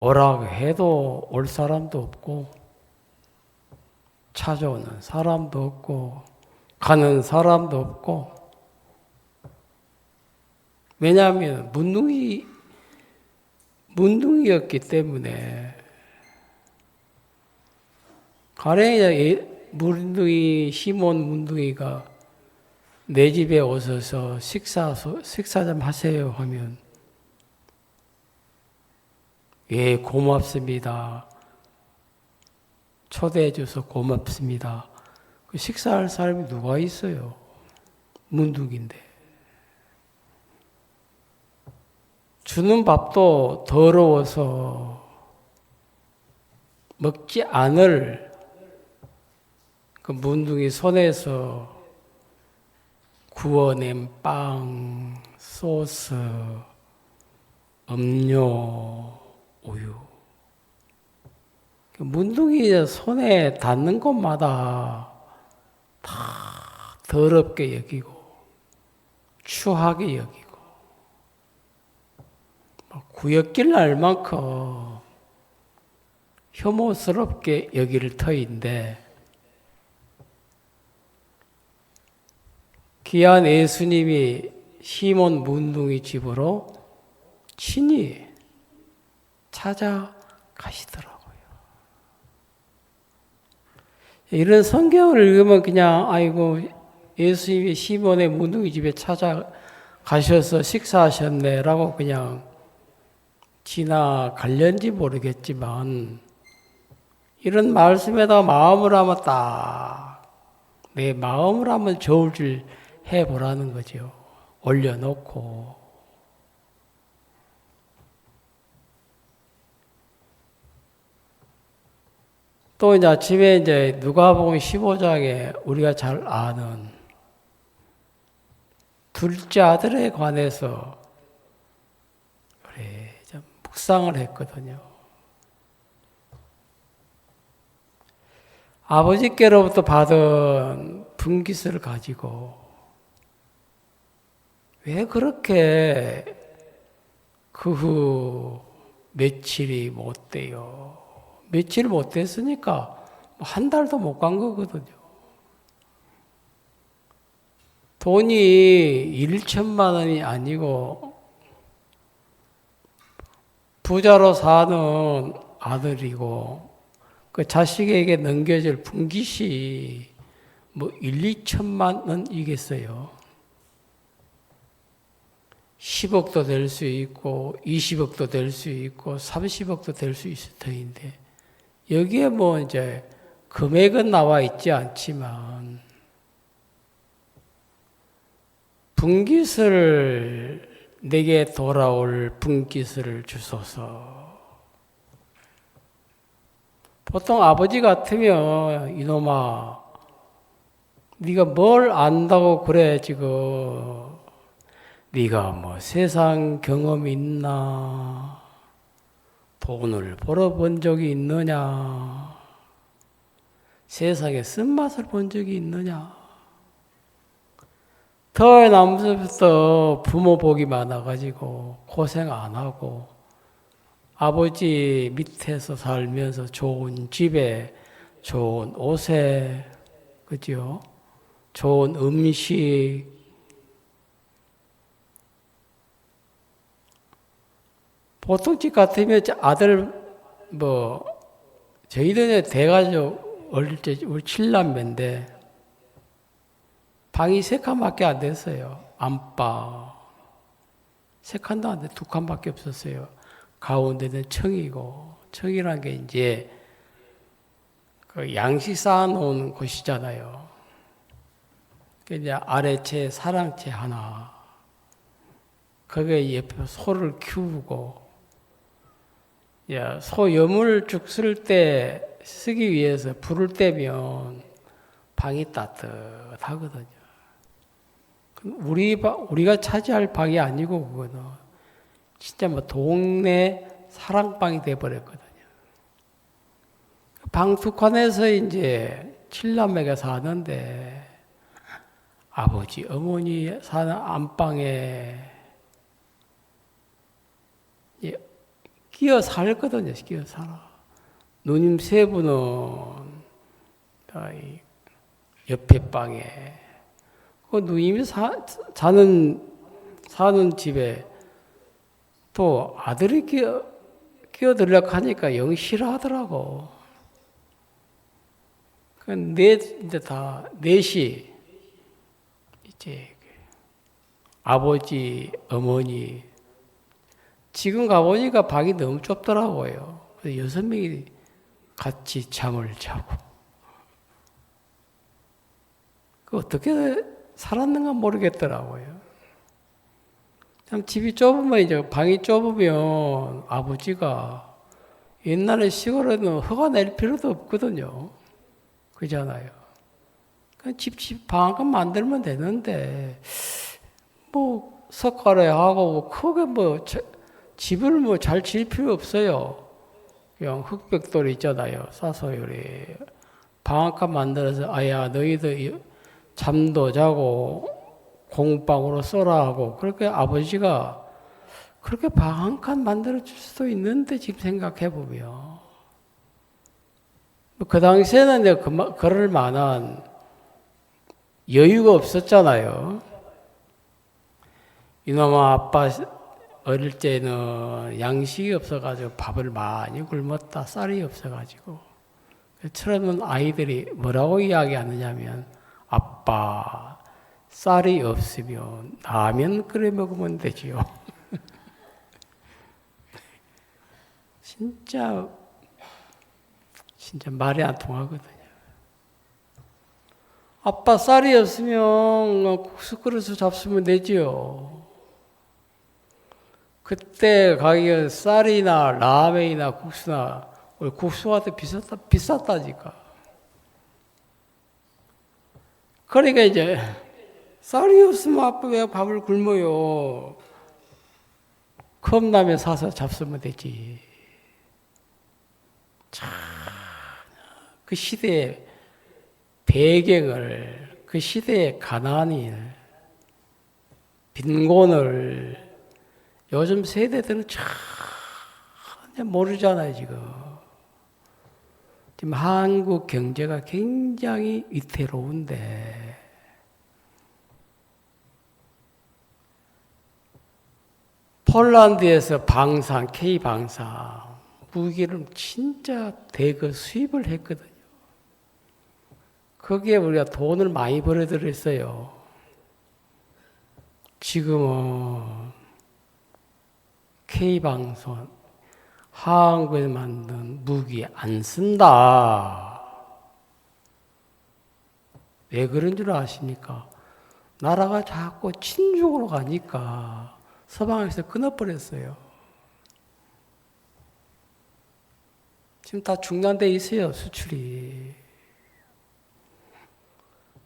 오라고 해도 올 사람도 없고 찾아오는 사람도 없고 가는 사람도 없고 왜냐하면 문둥이였기 때문에 가령 문둥이 시몬 문둥이가 내 집에 오셔서 식사 좀 하세요 하면 예 고맙습니다. 초대해 줘서 고맙습니다. 식사할 사람이 누가 있어요? 문둥인데. 주는 밥도 더러워서 먹지 않을 그 문둥이 손에서 구워낸 빵, 소스, 음료, 우유. 문둥이 손에 닿는 것마다 다 더럽게 여기고 추하게 여기고 구역질 날 만큼 혐오스럽게 여길 터인데 귀한 예수님이 시몬 문둥이 집으로 친히 찾아가시더라고요. 이런 성경을 읽으면 그냥 아이고 예수님이 시몬의 문둥이 집에 찾아가셔서 식사하셨네라고 그냥 지나갈련지 모르겠지만 이런 말씀에다 마음을 하면 딱 내 마음을 한번 저울질 해보라는 거죠. 올려놓고 또 이제 아침에 이제 누가복음 15장에 우리가 잘 아는 둘째 아들에 관해서 그래 좀 묵상을 했거든요. 아버지께로부터 받은 분깃을 가지고 왜 그렇게 그 후 며칠이 못 돼요. 며칠 못 됐으니까 한 달도 못 간 거거든요. 돈이 1천만 원이 아니고 부자로 사는 아들이고 그 자식에게 넘겨질 분깃이 뭐 1, 2천만 원이겠어요. 10억도 될 수 있고 20억도 될 수 있고 30억도 될 수 있을 터인데 여기에 뭐 이제 금액은 나와 있지 않지만 분깃을 내게 돌아올 분깃을 주소서. 보통 아버지 같으면 이놈아 네가 뭘 안다고 그래 지금 네가 뭐 세상 경험이 있나 돈을 벌어본 적이 있느냐 세상에 쓴맛을 본 적이 있느냐 태어나면서부터 부모 복이 많아가지고 고생 안 하고 아버지 밑에서 살면서 좋은 집에 좋은 옷에 그죠? 좋은 음식 보통 집 같으면 아들 뭐 저희들의 대가족 어릴 때 우리 7남매인데 방이 3칸밖에 안 됐어요. 안방 3칸도 안 돼, 2칸밖에 없었어요. 가운데는 청이고 청이란 게 이제 그 양식 쌓아놓은 곳이잖아요. 이제 아래채 사랑채 하나 거기에 옆에 소를 키우고 소 여물죽 쓸 때 쓰기 위해서 불을 떼면 방이 따뜻하거든요. 우리가 차지할 방이 아니고 그거는 진짜 뭐 동네 사랑방이 돼버렸거든요. 방 2칸에서 이제 7남매가 사는데 아버지, 어머니 사는 안방에 끼어 살거든요. 끼어 살아. 누님 세 분은 옆에 방에 그 누님이 사는 집에 또 아들이 끼어들려고 하니까 영 싫어하더라고. 이제 다 넷이 이제 아버지, 어머니 지금 가보니까 방이 너무 좁더라고요. 그래서 6명이 같이 잠을 자고. 그 어떻게 살았는가 모르겠더라고요. 참 집이 좁으면 이제 방이 좁으면 아버지가 옛날에 시골에는 허가 낼 필요도 없거든요. 그잖아요. 방 한 칸 만들면 되는데 뭐 석가래 하고 뭐 크게 뭐 집을 뭐 잘 지을 필요 없어요. 그냥 흑백돌 있잖아요. 싸서 요리 방 한 칸 만들어서 아야 너희들 잠도 자고 공방으로 써라 하고 그렇게 아버지가 그렇게 방 한 칸 만들어 줄 수도 있는데 지금 생각해 보면 그 당시에는 이제 그럴 만한 여유가 없었잖아요. 이놈아 아빠 어릴 때는 양식이 없어가지고 밥을 많이 굶었다. 쌀이 없어가지고. 처음은 아이들이 뭐라고 이야기하느냐면 아빠 쌀이 없으면 라면 끓여 먹으면 되지요. 진짜 말이 안 통하거든요. 아빠 쌀이 없으면 국수 끓여서 잡수면 되지요. 그때 가격은 쌀이나 라면이나 국수나 우리 국수가 더 비쌌다니까. 그러니까 이제 쌀이 없으면 아빠 왜 밥을 굶어요. 컵라면 사서 잡수면 되지. 참, 그 시대의 배경을, 그 시대의 가난을, 빈곤을 요즘 세대들은 전혀 모르잖아요, 지금. 지금 한국 경제가 굉장히 위태로운데, 폴란드에서 K방산, 무기를 진짜 대거 수입을 했거든요. 거기에 우리가 돈을 많이 벌어들였어요. 지금은 K방산, 한국에서 만든 무기 안 쓴다. 왜 그런 줄 아십니까? 나라가 자꾸 친중으로 가니까 서방에서 끊어버렸어요. 지금 다 중단돼 있어요, 수출이.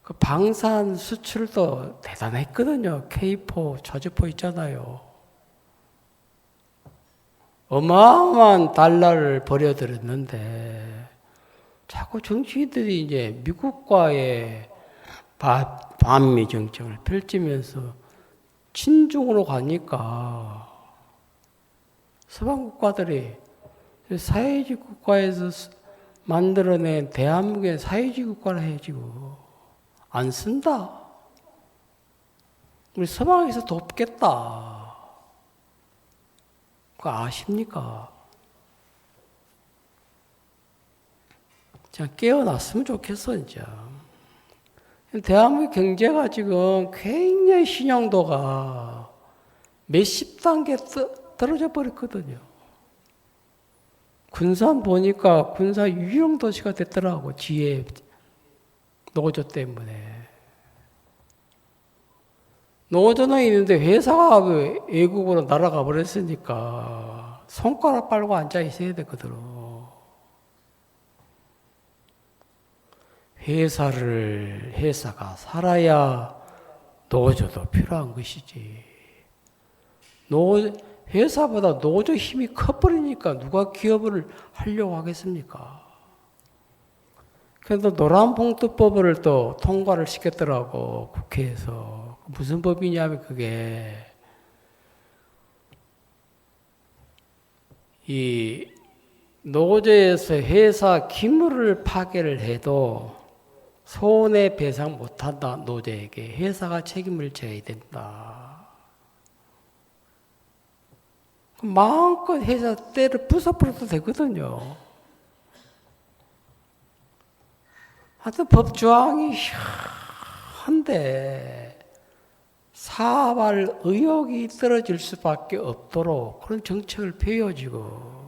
그 방산 수출도 대단했거든요. K4, 저주포 있잖아요. 어마어마한 달러를 버려들였는데 자꾸 정치인들이 이제 미국과의 반미 정책을 펼치면서 친중으로 가니까 서방 국가들이 사회주의 국가에서 만들어낸 대한민국의 사회주의 국가를 해지고 안 쓴다. 우리 서방에서 돕겠다. 그거 아십니까? 그냥 깨어났으면 좋겠어, 진짜. 대한민국 경제가 지금 굉장히 신용도가 몇십 단계 떨어져 버렸거든요. 군산 보니까 군사 유령 도시가 됐더라고, 지혜 노조 때문에. 노조는 있는데 회사가 외국으로 날아가 버렸으니까 손가락 빨고 앉아 있어야 되거든. 회사가 살아야 노조도 필요한 것이지. 회사보다 노조 힘이 커버리니까 누가 기업을 하려고 하겠습니까? 그래서 노란봉투법을 또 통과를 시켰더라고, 국회에서. 무슨 법이냐면 그게 이 노조에서 회사 기물을 파괴를 해도 손해배상 못한다. 노조에게 회사가 책임을 져야 된다. 마음껏 회사 때를 부숴버려도 되거든요. 하여튼 법조항이 한데 사발 의혹이 떨어질 수밖에 없도록 그런 정책을 펴야지고.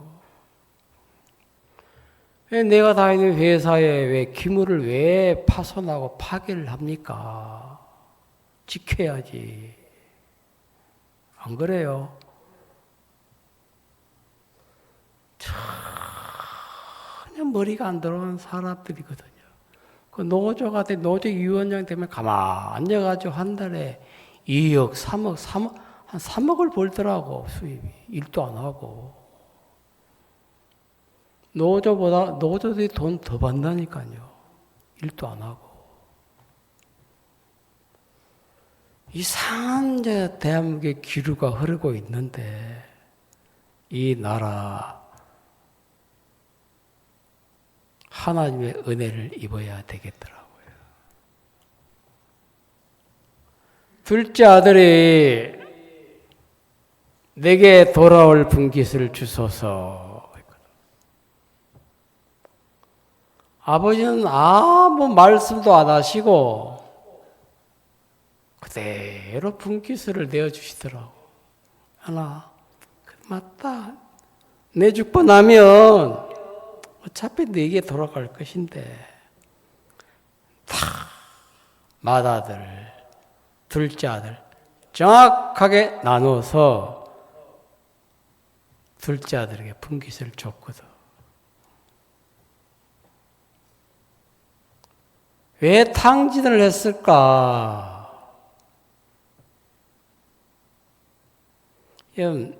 왜 내가 다니는 회사에 왜 기물을 왜 파손하고 파괴를 합니까? 지켜야지. 안 그래요? 전혀 머리가 안 들어오는 사람들이거든요. 그 노조가 돼, 노조위원장 되면 가만 앉아가지고 한 달에 2억, 3억, 한 3억을 벌더라고, 수입이. 일도 안 하고. 노조들이 돈 더 받는다니까요. 일도 안 하고. 이상한 대한민국의 기류가 흐르고 있는데, 이 나라, 하나님의 은혜를 입어야 되겠더라고요. 둘째 아들이 내게 돌아올 분깃을 주소서. 아버지는 아무 말씀도 안 하시고 그대로 분깃을 내어주시더라고. 하나, 맞다. 내 죽고 나면 어차피 네게 돌아갈 것인데 다 맏아들, 둘째 아들 정확하게 나눠서 둘째 아들에게 분깃을 줬거든. 왜 탕진을 했을까?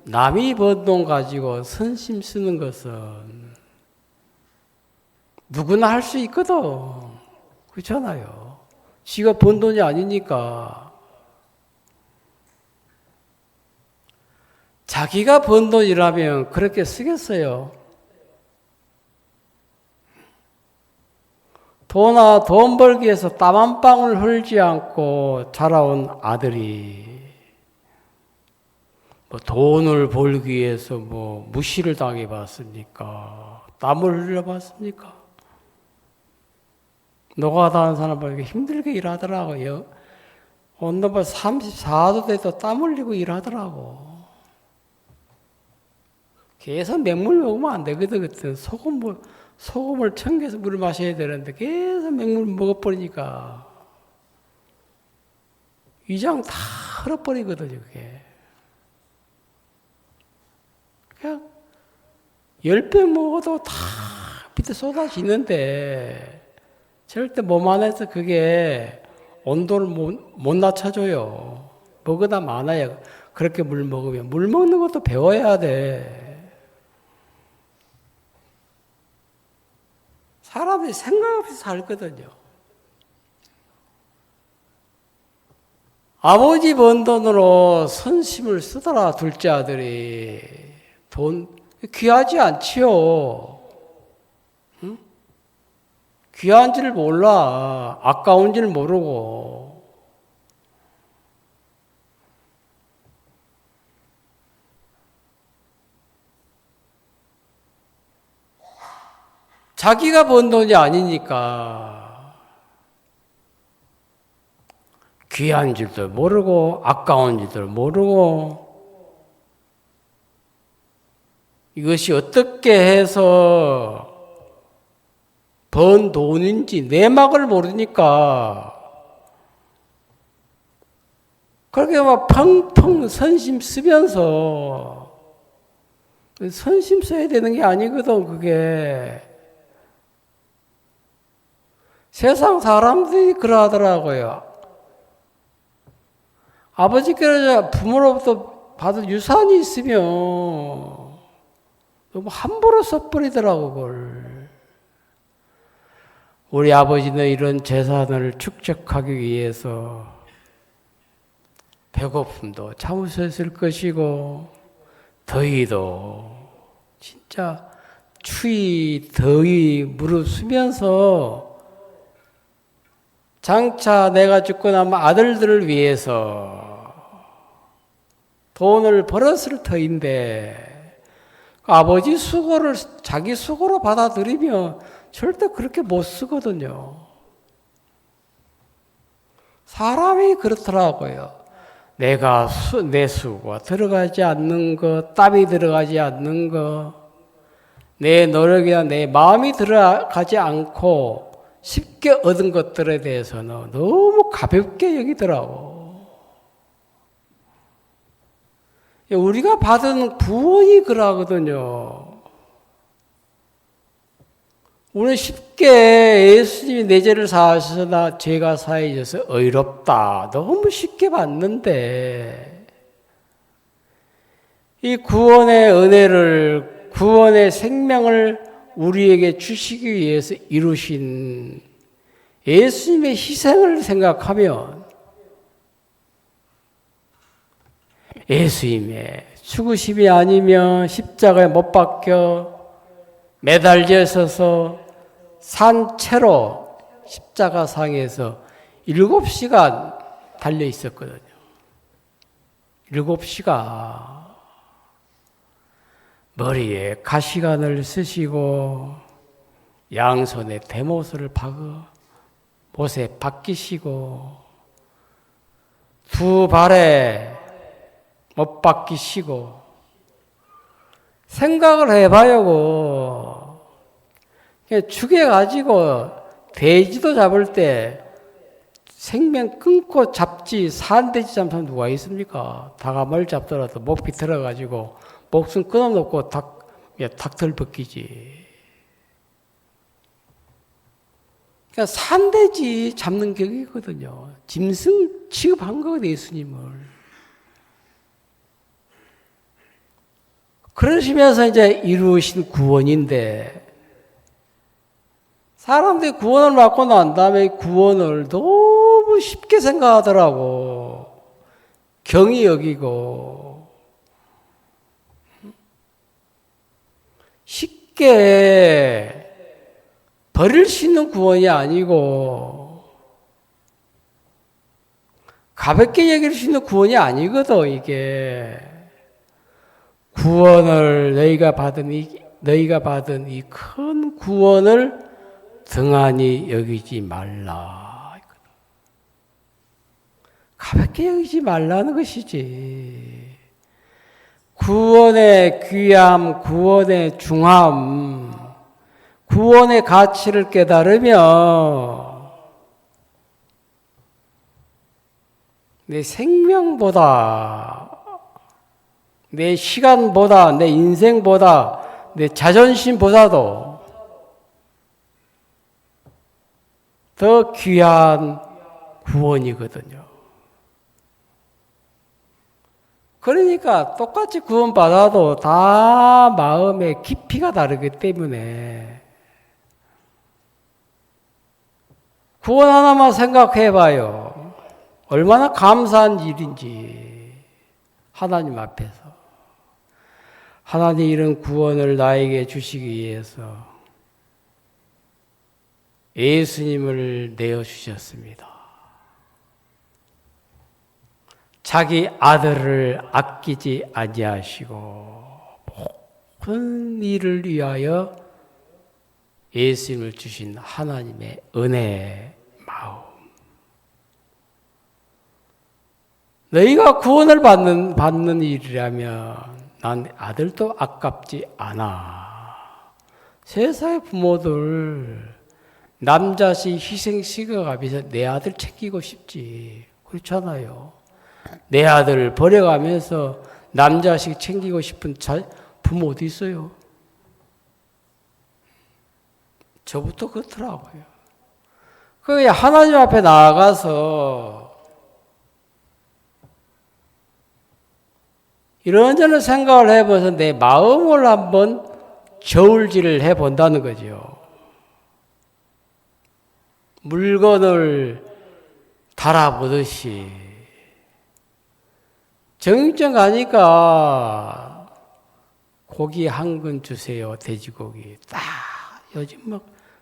남이 번 돈 가지고 선심 쓰는 것은 누구나 할 수 있거든. 그렇잖아요. 지가 번 돈이 아니니까. 자기가 번 돈이라면 그렇게 쓰겠어요. 돈 벌기 위해서 땀 한 방울 흘리지 않고 자라온 아들이 돈을 벌기 위해서 무시를 당해봤습니까? 땀을 흘려봤습니까? 노가다하는 사람은 힘들게 일하더라고요. 온도가 34도 돼도 땀 흘리고 일하더라고. 계속 맹물 먹으면 안 되거든. 그때 소금을 첨가해서 물을 마셔야 되는데 계속 맹물 먹어버리니까 위장 다 흘러버리거든요. 그게. 그냥 10배 먹어도 다 밑에 쏟아지는데 절대 몸 안에서 그게 온도를 못 낮춰줘요. 먹으다 많아야 그렇게 물 먹으면. 물 먹는 것도 배워야 돼. 사람들이 생각 없이 살거든요. 아버지 번 돈으로 선심을 쓰더라, 둘째 아들이. 돈 귀하지 않지요. 응? 귀한 줄 몰라. 아까운 줄 모르고. 자기가 번 돈이 아니니까 귀한 줄도 모르고 아까운 줄도 모르고 이것이 어떻게 해서 번 돈인지 내막을 모르니까 그렇게 막 펑펑 선심 쓰면서 선심 써야 되는 게 아니거든. 그게 세상 사람들이 그러하더라고요. 아버지께서 부모로부터 받은 유산이 있으면 너무 함부로 써버리더라고, 그걸. 우리 아버지는 이런 재산을 축적하기 위해서 배고픔도 참으셨을 것이고, 더위도 진짜 추위, 더위 무릅쓰면서 장차 내가 죽고 나면 아들들을 위해서 돈을 벌었을 터인데 아버지 수고를 자기 수고로 받아들이면 절대 그렇게 못 쓰거든요. 사람이 그렇더라고요. 내 수고가 들어가지 않는 것, 땀이 들어가지 않는 것, 내 노력이나 내 마음이 들어가지 않고 쉽게 얻은 것들에 대해서는 너무 가볍게 여기더라고. 우리가 받은 구원이 그러거든요. 우리는 쉽게 예수님이 내 죄를 사하셔서 나 죄가 사해져서 의롭다. 너무 쉽게 받는데 이 구원의 은혜를, 구원의 생명을 우리에게 주시기 위해서 이루신 예수님의 희생을 생각하면 예수님의 죽으심이 아니면 십자가에 못 박혀 매달려 있어서 산채로 십자가상에서 7시간 달려 있었거든요. 7시간. 머리에 가시관을 쓰시고 양손에 대못을 박아 못에 박히시고 두 발에 못 박히시고 생각을 해봐요. 죽여가지고 돼지도 잡을 때 생명 끊고 잡지 산돼지 잡는 사람 누가 있습니까? 닭아물 잡더라도 목 비틀어가지고 목숨 끊어놓고 닭털 벗기지. 그러니까 산돼지 잡는 격이거든요. 짐승 취급한 거거든요, 예수님을. 그러시면서 이제 이루신 구원인데, 사람들이 구원을 받고 난 다음에 구원을 너무 쉽게 생각하더라고. 경히 여기고. 쉽게 버릴 수 있는 구원이 아니고, 가볍게 여길 수 있는 구원이 아니거든, 이게. 구원을 너희가 받은 이 큰 구원을 등한히 여기지 말라. 가볍게 여기지 말라는 것이지. 구원의 귀함, 구원의 중함, 구원의 가치를 깨달으며 내 생명보다, 내 시간보다, 내 인생보다, 내 자존심보다도 더 귀한 구원이거든요. 그러니까 똑같이 구원받아도 다 마음의 깊이가 다르기 때문에 구원 하나만 생각해봐요. 얼마나 감사한 일인지. 하나님 앞에서 하나님 이런 구원을 나에게 주시기 위해서 예수님을 내어주셨습니다. 자기 아들을 아끼지 아니하시고 모든 일을 위하여 예수님을 주신 하나님의 은혜의 마음. 너희가 구원을 받는 일이라면 난 아들도 아깝지 않아. 세상의 부모들 남자식 희생시켜가면서 내 아들 챙기고 싶지. 그렇잖아요. 내 아들을 버려가면서 남자식 챙기고 싶은 부모 어디 있어요? 저부터 그렇더라고요. 그게 하나님 앞에 나아가서 이런저런 생각을 해봐서 내 마음을 한번 저울질을 해본다는 거죠. 물건을 달아보듯이 정육점 가니까 고기 한 근 주세요. 돼지고기. 딱 요즘 뭐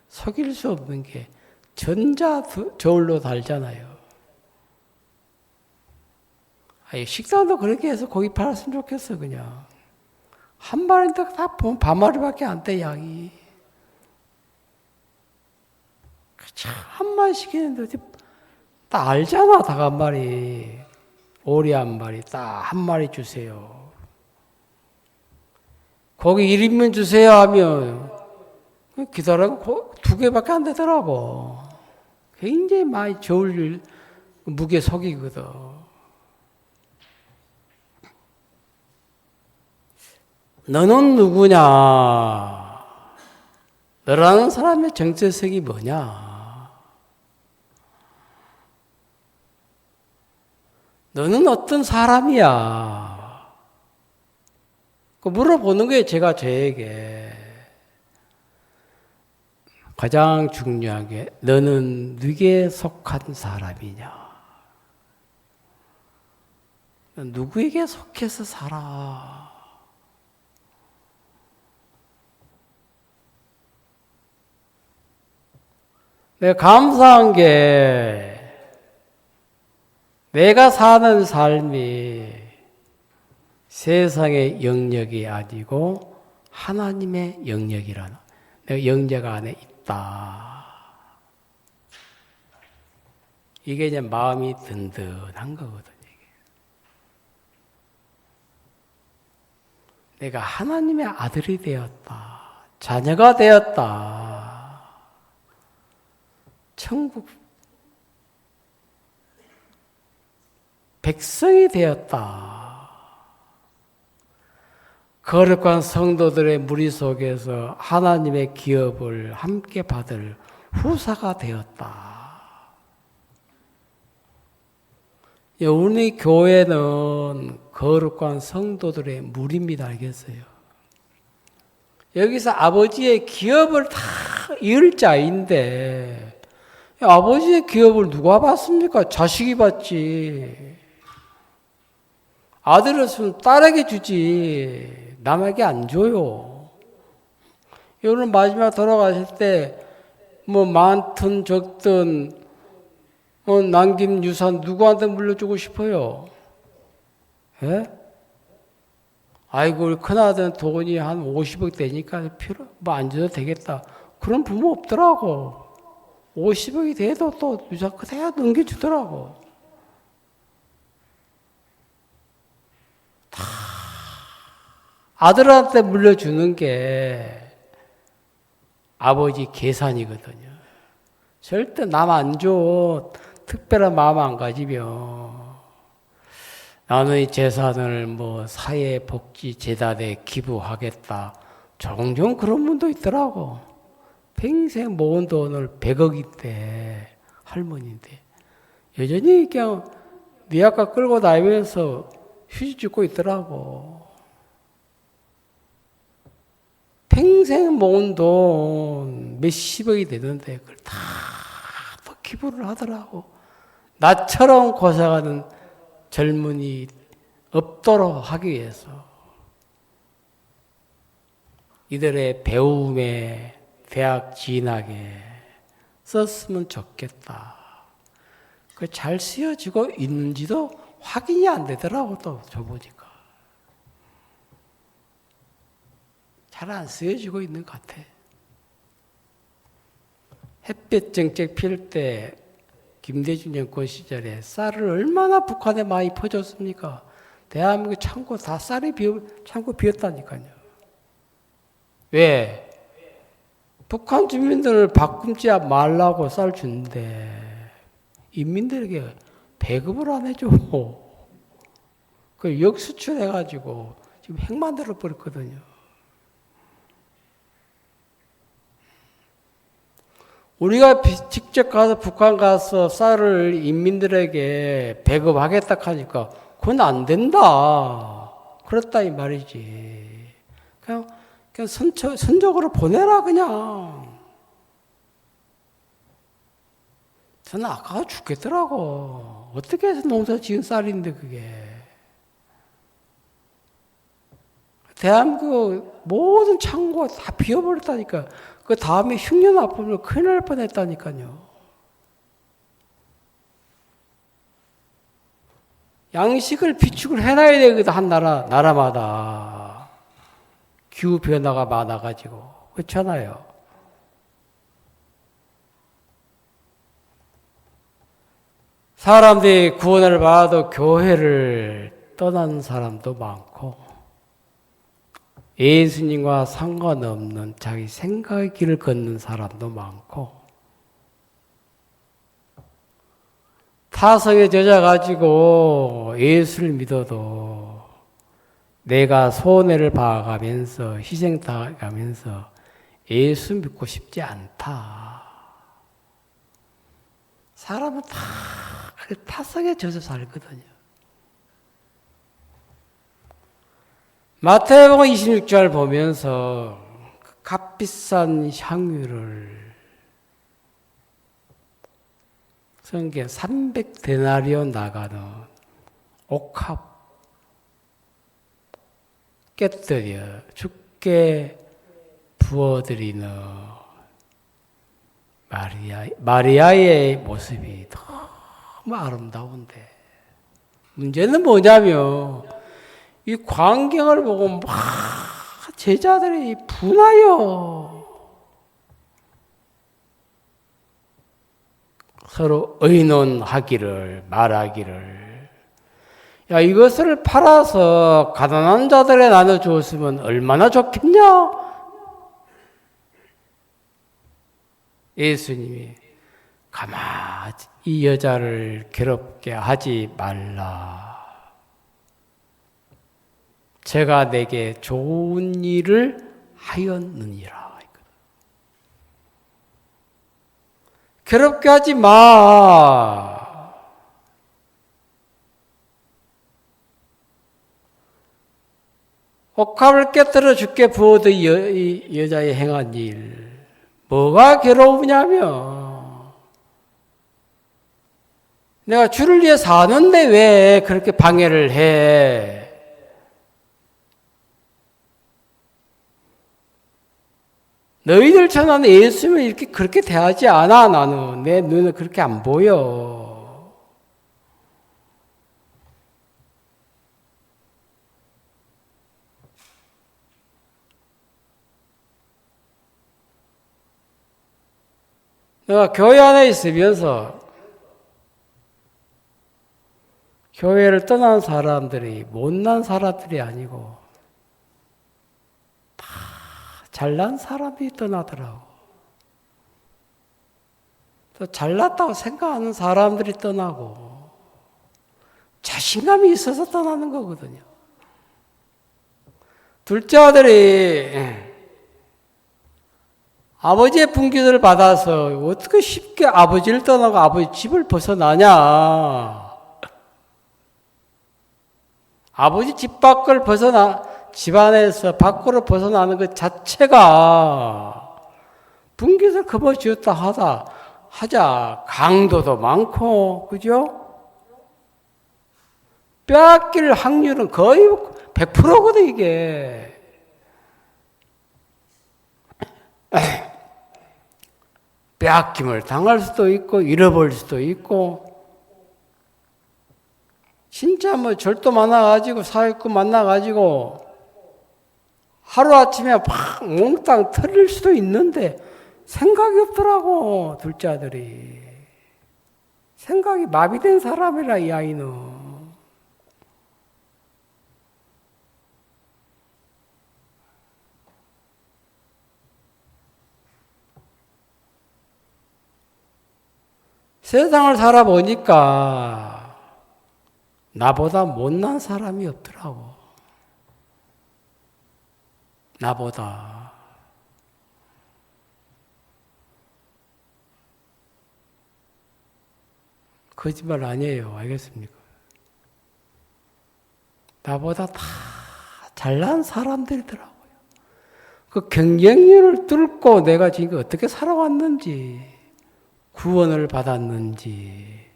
속일 수 없는 게 전자 저울로 달잖아요. 아니, 식당도 그렇게 해서 고기 팔았으면 좋겠어. 그냥 한 마리 딱 보면 반마리밖에 안 돼, 양이. 한 마리 시키는데 딱 알잖아. 닭 한 마리, 오리 한 마리, 딱 한 마리 주세요. 고기 1인분 주세요 하면 기다리고 2개밖에 안 되더라고. 굉장히 많이 저울 무게 속이거든. 너는 누구냐? 너라는 사람의 정체성이 뭐냐? 너는 어떤 사람이야? 그 물어보는 거예요, 제가 저에게. 가장 중요한 게 너는 누구에 속한 사람이냐? 누구에게 속해서 살아? 내가 감사한 게 내가 사는 삶이 세상의 영역이 아니고 하나님의 영역이라는, 내가 영역 안에 있다. 이게 이제 마음이 든든한 거거든요. 내가 하나님의 아들이 되었다. 자녀가 되었다. 천국 백성이 되었다. 거룩한 성도들의 무리 속에서 하나님의 기업을 함께 받을 후사가 되었다. 우리 교회는 거룩한 성도들의 무리입니다. 알겠어요? 여기서 아버지의 기업을 다 이을 자인데 아버지의 기업을 누가 받습니까? 자식이 받지. 아들이었으면 딸에게 주지. 남에게 안 줘요. 여러분 마지막 돌아가실 때 뭐 많든 적든 남긴 유산 누구한테 물려주고 싶어요? 예? 아이고 우리 큰아들은 돈이 한 50억 되니까 뭐 안 줘도 되겠다. 그런 부모 없더라고. 50억이 돼도 또 유산 그대로 넘겨주더라고. 다 아들한테 물려주는 게 아버지 계산이거든요. 절대 남 안 줘. 특별한 마음 안 가지면 나는 이 재산을 뭐 사회복지재단에 기부하겠다. 종종 그런 분도 있더라고. 평생 모은 돈을 100억인데 할머니인데 여전히 그냥 니아까 끌고 다니면서 휴지 줍고 있더라고. 평생 모은 돈 몇십억이 되는데 그걸 다 기부를 하더라고. 나처럼 고생하는 젊은이 없도록 하기 위해서 이들의 배움에 대학 진학에 썼으면 좋겠다. 그 잘 쓰여지고 있는지도 확인이 안 되더라고. 또 줘보니까 잘 안 쓰여지고 있는 것 같아. 햇볕 정책 필 때 김대중 정권 시절에 쌀을 얼마나 북한에 많이 퍼줬습니까? 대한민국 창고 다 창고 비었다니까요. 왜? 북한 주민들을 바꿈지 말라고 쌀 주는데 인민들에게 배급을 안 해줘. 그 역수출해가지고 지금 핵 만들어 버렸거든요. 우리가 직접 가서 북한 가서 쌀을 인민들에게 배급하겠다 하니까 그건 안 된다. 그렇다 이 말이지. 그냥 선적으로 보내라 그냥. 저는 아까워 죽겠더라고. 어떻게 해서 농사 지은 쌀인데 그게. 대한민국 모든 창고가 다 비워버렸다니까. 그 다음에 흉년 아프면 큰일 날 뻔했다니까요. 양식을 비축을 해놔야 되거든, 한 나라마다. 기후 변화가 많아가지고. 그렇잖아요. 사람들이 구원을 받아도 교회를 떠난 사람도 많고, 예수님과 상관없는 자기 생각의 길을 걷는 사람도 많고, 타성에 젖어가지고 예수를 믿어도 내가 손해를 봐가면서 희생 당하면서 예수 믿고 싶지 않다. 사람은 다 타성에 젖어 살거든요. 마태복음 26절 보면서 그 값비싼 향유를 성경 300데나리온 나가는 옥합 깨뜨려 죽게 부어드리는 마리아의 모습이 너무 아름다운데, 문제는 뭐냐면 이 광경을 보고 막 제자들이 분하여 서로 의논하기를, 말하기를, 야, 이것을 팔아서 가난한 자들에 나눠주었으면 얼마나 좋겠냐? 예수님이 가만히 이 여자를 괴롭게 하지 말라. 제가 내게 좋은 일을 하였느니라. 괴롭게 하지 마. 옥합을 깨뜨려 죽게 부어도 이 여자의 행한 일, 뭐가 괴로우냐면, 내가 주를 위해 사는데 왜 그렇게 방해를 해? 너희들처럼 예수님을 이렇게 그렇게 대하지 않아. 나는 내 눈에 그렇게 안 보여. 내가 교회 안에 있으면서 교회를 떠난 사람들이 못난 사람들이 아니고 다 잘난 사람이 떠나더라고. 또 잘났다고 생각하는 사람들이 떠나고 자신감이 있어서 떠나는 거거든요. 둘째 아들이 아버지의 분깃을 받아서 어떻게 쉽게 아버지를 떠나고 아버지 집을 벗어나냐. 아버지 집 밖을 집 안에서 밖으로 벗어나는 것 자체가 분깃을 거머쥐었다 하자 강도도 많고, 그죠? 빼앗길 확률은 거의 100%거든, 이게. 빼앗김을 당할 수도 있고, 잃어버릴 수도 있고, 진짜 뭐 절도 만나가지고, 사회꾼 만나가지고, 하루아침에 팍 몽땅 털릴 수도 있는데, 생각이 없더라고, 둘째 아들이. 생각이 마비된 사람이라, 이 아이는. 세상을 살아보니까 나보다 못난 사람이 없더라고. 나보다. 거짓말 아니에요. 알겠습니까? 나보다 다 잘난 사람들이더라고요. 그 경쟁률을 뚫고 내가 지금 어떻게 살아왔는지, 구원을 받았는지,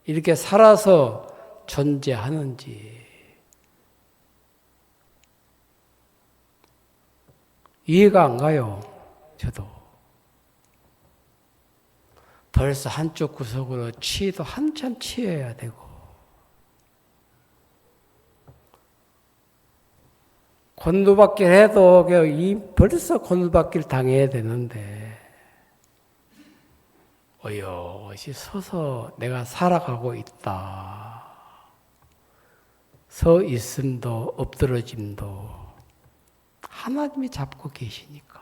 이렇게 살아서 존재하는지, 이해가 안 가요. 저도. 벌써 한쪽 구석으로 치도 한참 치여야 되고 곤두박질 해도 벌써 곤두박질 당해야 되는데 어여시 서서 내가 살아가고 있다. 서 있음도 엎드러짐도 하나님이 잡고 계시니까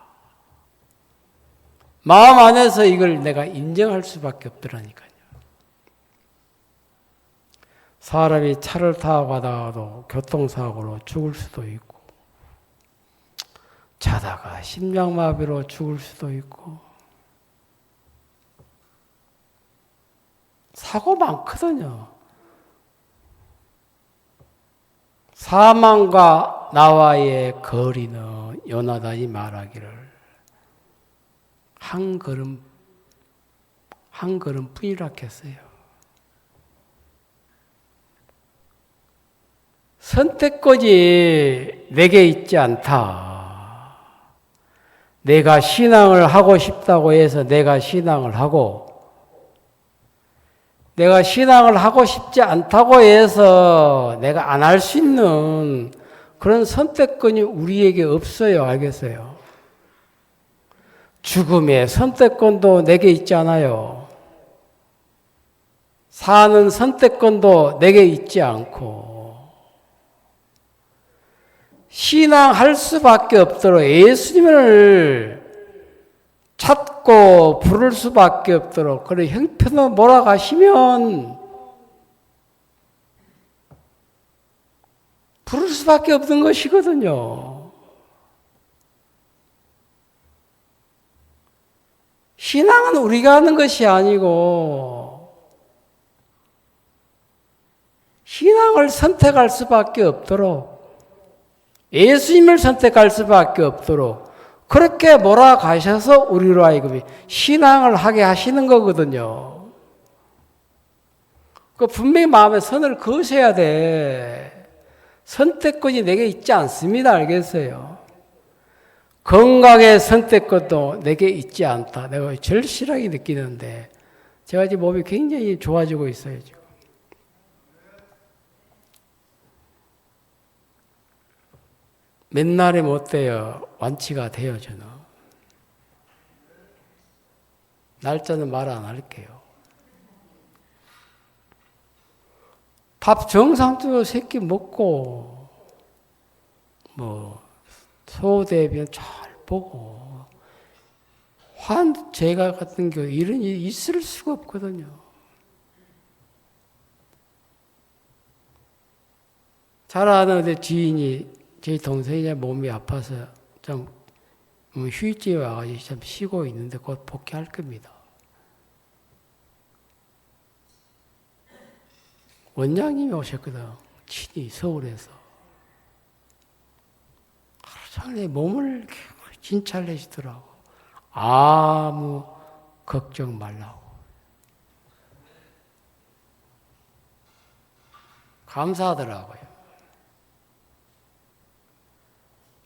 마음 안에서 이걸 내가 인정할 수밖에 없더라니까요. 사람이 차를 타고 가다가도 교통사고로 죽을 수도 있고 자다가 심장마비로 죽을 수도 있고 사고 많거든요. 사망과 나와의 거리는 요나단이 말하기를 한 걸음 뿐이라 했어요. 선택권이 내게 있지 않다. 내가 신앙을 하고 싶다고 해서 내가 신앙을 하고 내가 신앙을 하고 싶지 않다고 해서 내가 안 할 수 있는 그런 선택권이 우리에게 없어요. 알겠어요? 죽음의 선택권도 내게 있지 않아요. 사는 선택권도 내게 있지 않고 신앙할 수밖에 없도록 예수님을 찾고 부를 수밖에 없도록 그런 형편으로 몰아가시면 부를 수밖에 없는 것이거든요. 신앙은 우리가 하는 것이 아니고 신앙을 선택할 수밖에 없도록 예수님을 선택할 수밖에 없도록 그렇게 몰아가셔서 우리로 하여금 신앙을 하게 하시는 거거든요. 그 분명히 마음에 선을 그으셔야 돼. 선택권이 내게 있지 않습니다. 알겠어요? 건강의 선택권도 내게 있지 않다. 내가 절실하게 느끼는데 제가 지금 몸이 굉장히 좋아지고 있어요. 지금. 맨날에 못 돼요. 완치가 돼요. 저는. 날짜는 말 안 할게요. 밥 정상적으로 새끼 먹고 소대변 잘 보고 제가 같은 경우 이런 일이 있을 수가 없거든요. 잘 아는 지인이 제 동생이 몸이 아파서 좀 휴일지에 와가지고 좀 쉬고 있는데 곧 복귀할 겁니다. 원장님이 오셨거든. 친히 서울에서. 하루 종일 몸을 진찰 내시더라고. 아무 걱정 말라고. 감사하더라고요.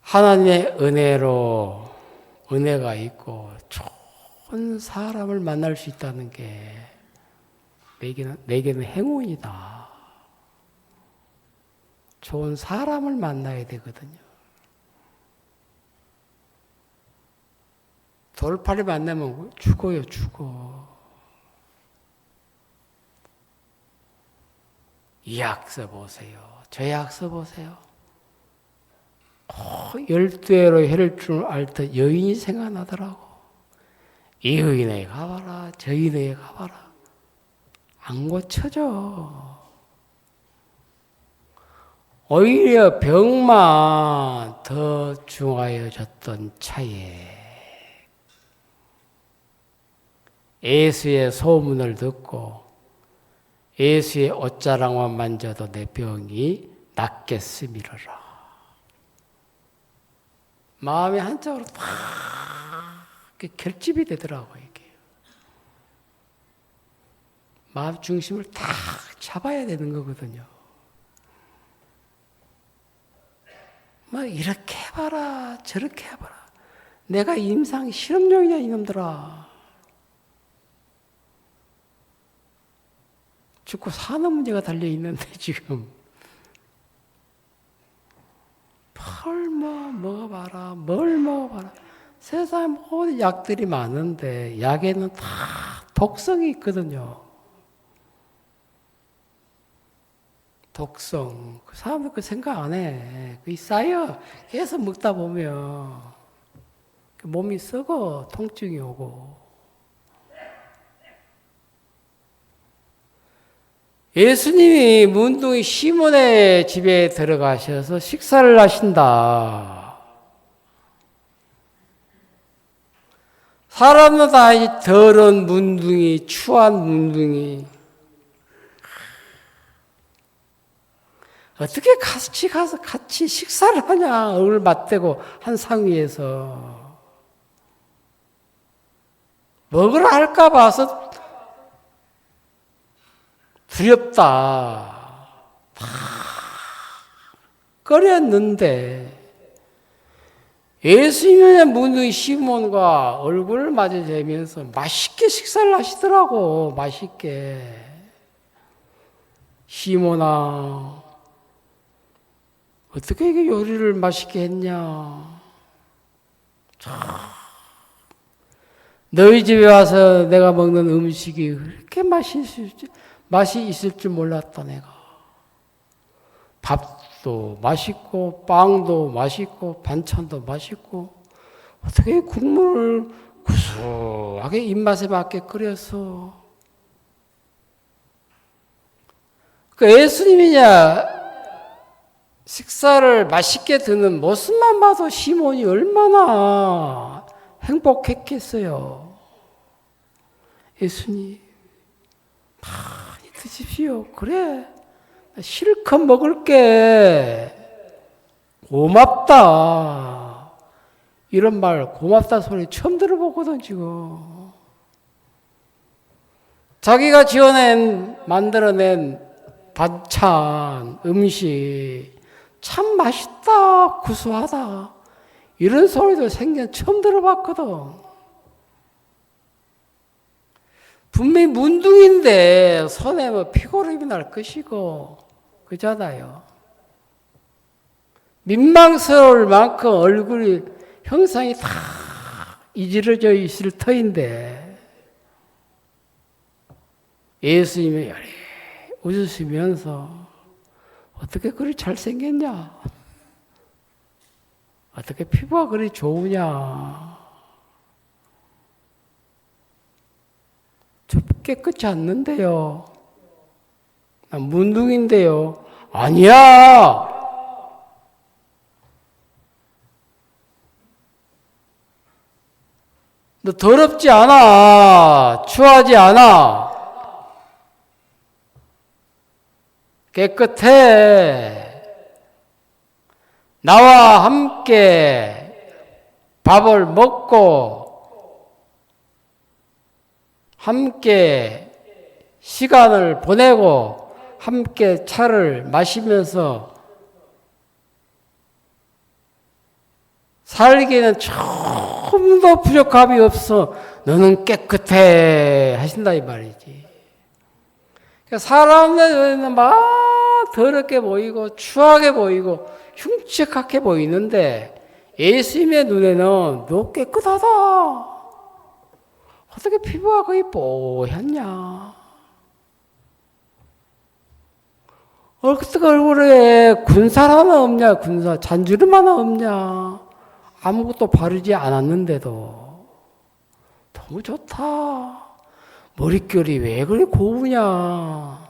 하나님의 은혜가 있고 좋은 사람을 만날 수 있다는 게 내게는 행운이다. 좋은 사람을 만나야 되거든요. 돌팔이 만나면 죽어요, 죽어. 이 약 써보세요. 저 약 써보세요. 12회로 혈을 줄 알 때 여인이 생각나더라고. 이 여인에 가봐라, 저 여인에 가봐라. 안 고쳐져. 오히려 병만 더 중하여졌던 차에 예수의 소문을 듣고 예수의 옷자락만 만져도 내 병이 낫겠음이로라. 마음이 한쪽으로 탁 결집이 되더라고요. 이게. 마음 중심을 탁 잡아야 되는 거거든요. 막 이렇게 해봐라, 저렇게 해봐라. 내가 임상 실험용이냐 이놈들아. 죽고 사는 문제가 달려있는데 지금 먹어봐라, 뭘 먹어봐라. 세상에 모든 약들이 많은데 약에는 다 독성이 있거든요. 독성. 그 사람들 그 생각 안 해. 그게 쌓여. 계속 먹다 보면 몸이 썩어 통증이 오고. 예수님이 문둥이 시몬의 집에 들어가셔서 식사를 하신다. 사람은 다 이 더러운 문둥이, 추한 문둥이. 어떻게 같이 식사를 하냐, 얼굴 맞대고 한 상위에서. 먹으라 할까 봐서 두렵다. 다 꺼렸는데 예수님의 문둥이 시몬과 얼굴을 맞이되면서 맛있게 식사를 하시더라고. 맛있게. 시몬아, 어떻게 이게 요리를 맛있게 했냐? 너희 집에 와서 내가 먹는 음식이 그렇게 맛이 있을 줄 몰랐다 내가. 밥도 맛있고 빵도 맛있고 반찬도 맛있고 어떻게 국물을 구수하게 입맛에 맞게 끓여서. 그 예수님이냐 식사를 맛있게 드는 모습만 봐도 시몬이 얼마나 행복했겠어요. 예수님 많이 드십시오. 그래 실컷 먹을게. 고맙다. 이런 말 고맙다 소리 처음 들어보거든 지금. 자기가 만들어낸 반찬 음식 참 맛있다 구수하다 이런 소리도 생전 처음 들어봤거든. 분명히 문둥인데 손에 뭐 피고름이 날 것이고 그잖아요. 민망스러울 만큼 얼굴이 형상이 다 이지러져 있을 터인데 예수님이 여리 웃으시면서 어떻게 그리 잘생겼냐? 어떻게 피부가 그리 좋으냐? 저 깨끗이 않는데요. 난 문둥인데요. 아니야! 너 더럽지 않아. 추하지 않아. 깨끗해. 나와 함께 밥을 먹고 함께 시간을 보내고 함께 차를 마시면서 살기에는 조금도 부족함이 없어. 너는 깨끗해 하신다 이 말이지. 사람들은 막 더럽게 보이고 추하게 보이고 흉측하게 보이는데 예수님의 눈에는 너 깨끗하다. 어떻게 피부가 거의 뽀얗냐. 어떻게 얼굴에 군살 하나 없냐. 군살 잔주름 하나 없냐. 아무것도 바르지 않았는데도 너무 좋다. 머릿결이 왜 그리 고우냐.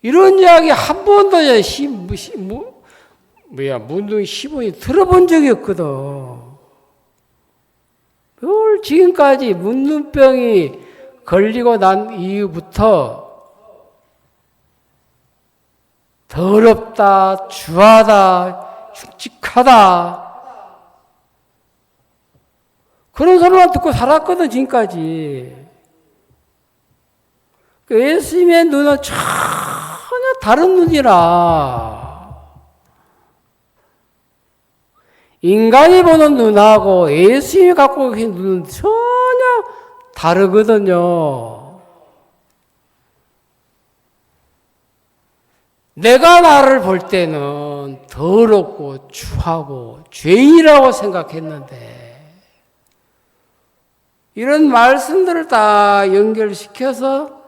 이런 이야기 한 번도 문둥이 시몬이 들어본 적이 없거든. 늘 지금까지 문둥병이 걸리고 난 이후부터 더럽다, 주하다, 흉측하다 그런 소리만 듣고 살았거든 지금까지. 예수님의 눈은 전혀 다른 눈이라 인간이 보는 눈하고 예수님이 갖고 계신 눈은 전혀 다르거든요. 내가 나를 볼 때는 더럽고 추하고 죄인이라고 생각했는데 이런 말씀들을 다 연결시켜서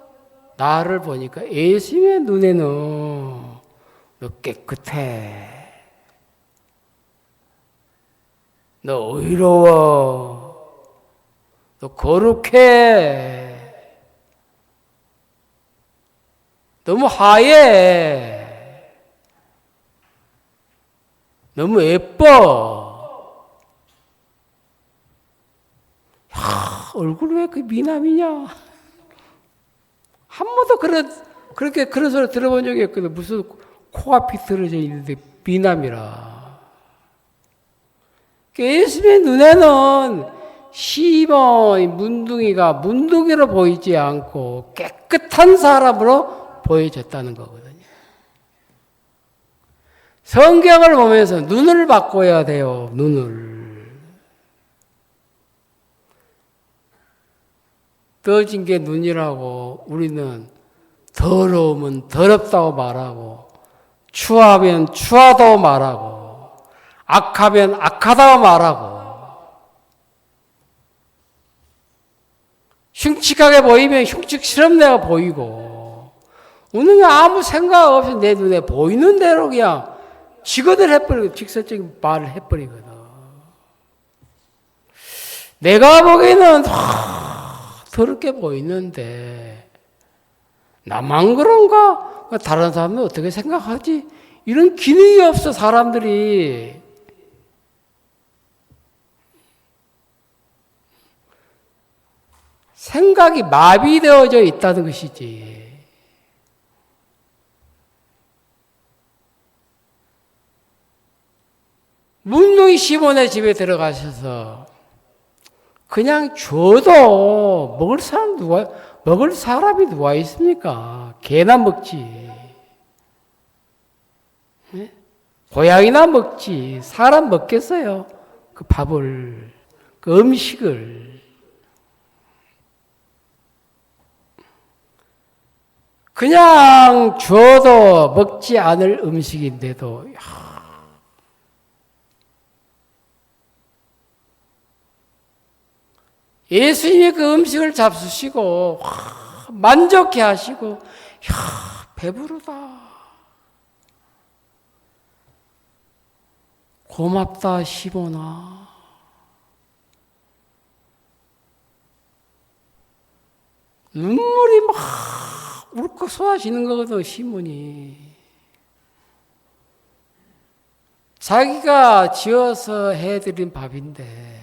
나를 보니까 예수님의 눈에는 너 깨끗해. 너 의로워. 너 거룩해. 너무 하얘. 너무 예뻐. 야, 얼굴 왜 그 미남이냐? 한 번도 그렇게 그런 소리 들어본 적이 없거든. 무슨 코가 비틀어져 있는데 미남이라. 예수님의 눈에는 시몬 문둥이가 문둥이로 보이지 않고 깨끗한 사람으로 보여졌다는 거거든요. 성경을 보면서 눈을 바꿔야 돼요. 눈을. 떠진 게 눈이라고 우리는 더러우면 더럽다고 말하고 추하면 추하다고 말하고 악하면 악하다고 말하고 흉측하게 보이면 흉측스럽네가 보이고 우리는 아무 생각 없이 내 눈에 보이는 대로 그냥 직언을 해버리고 직설적인 말을 해버리거든. 내가 보기에는 더럽게 보이는데 나만 그런가? 다른 사람은 어떻게 생각하지? 이런 기능이 없어 사람들이. 생각이 마비되어져 있다는 것이지. 문둥이 시몬의 집에 들어가셔서 그냥 줘도 먹을 사람이 누가 있습니까? 개나 먹지. 네? 고양이나 먹지. 사람 먹겠어요? 그 밥을, 그 음식을. 그냥 줘도 먹지 않을 음식인데도 예수님이 그 음식을 잡수시고 만족해 하시고 배부르다. 고맙다 시몬아. 눈물이 막 울컥 쏟아지는 거거든, 시몬이. 자기가 지어서 해드린 밥인데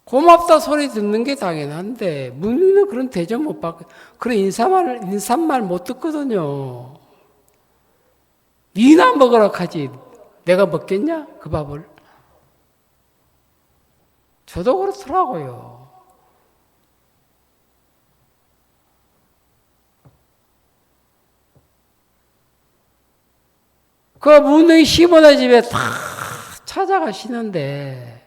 고맙다 소리 듣는 게 당연한데 문의는 그런 대접 못 받고 그런 인사말 못 듣거든요. 니나 먹으라 하지 내가 먹겠냐 그 밥을. 저도 그렇더라고요. 그 문둥이 시몬의 집에 다 찾아가시는데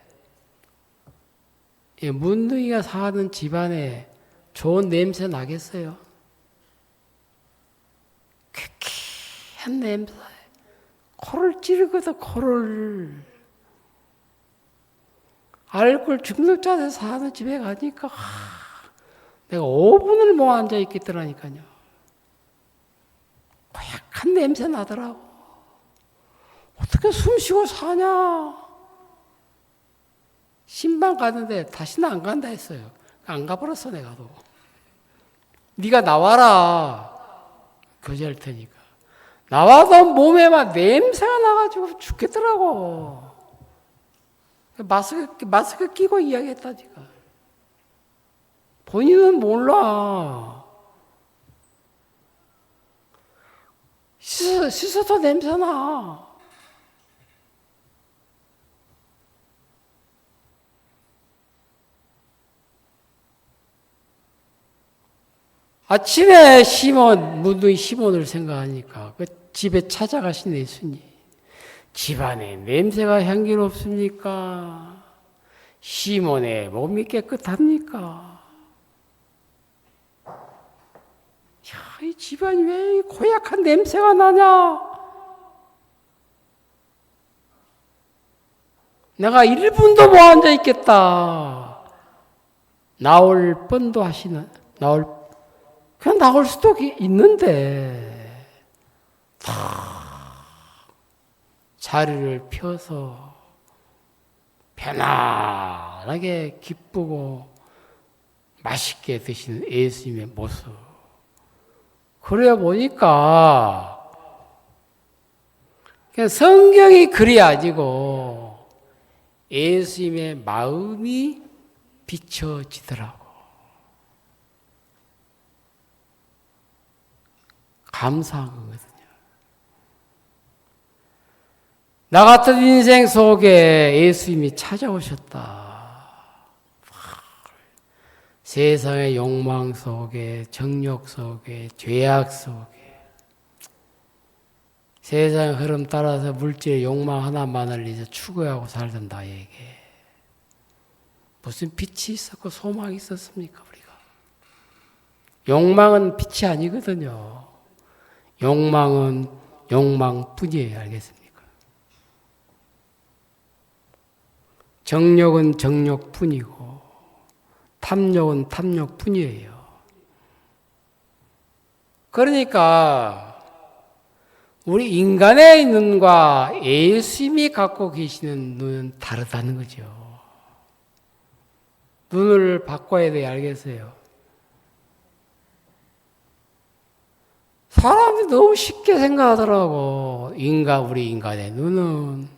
문둥이가 사는 집안에 좋은 냄새 나겠어요? 쾌쾌한 냄새. 코를 찌르거든, 코를. 알코올 중독자들 사는 집에 가니까 내가 5분을 못 앉아 있겠더라니까요. 고약한 냄새 나더라고. 어떻게 숨 쉬고 사냐? 신방 가는데 다시는 안 간다 했어요. 안 가버렸어 내가도. 네가 나와라. 교제할 테니까. 나와도 몸에만 냄새가 나가지고 죽겠더라고. 마스크 끼고 이야기했다니까. 본인은 몰라. 씻어도 냄새나. 아침에 문둥이 시몬을 생각하니까 그 집에 찾아가신 예수님. 집안에 냄새가 향기롭습니까? 시몬의 몸이 깨끗합니까? 야, 이 집안이 왜 고약한 냄새가 나냐? 내가 1분도 못 앉아 있겠다. 나올 뻔도 하시는, 그냥 나올 수도 있는데, 다 자리를 펴서 편안하게 기쁘고 맛있게 드시는 예수님의 모습. 그래 보니까, 그냥 성경이 글이 아니고, 예수님의 마음이 비춰지더라고. 감사한 거거든요. 나 같은 인생 속에 예수님이 찾아오셨다. 세상의 욕망 속에, 정욕 속에, 죄악 속에, 세상의 흐름 따라서 물질의 욕망 하나만을 이제 추구하고 살던 나에게 무슨 빛이 있었고 소망이 있었습니까, 우리가? 욕망은 빛이 아니거든요. 욕망은 욕망뿐이에요, 알겠습니까? 정욕은 정욕뿐이고 탐욕은 탐욕뿐이에요. 그러니까 우리 인간의 눈과 예수님이 갖고 계시는 눈은 다르다는 거죠. 눈을 바꿔야 돼, 알겠어요? 사람들이 너무 쉽게 생각하더라고. 우리 인간의 눈은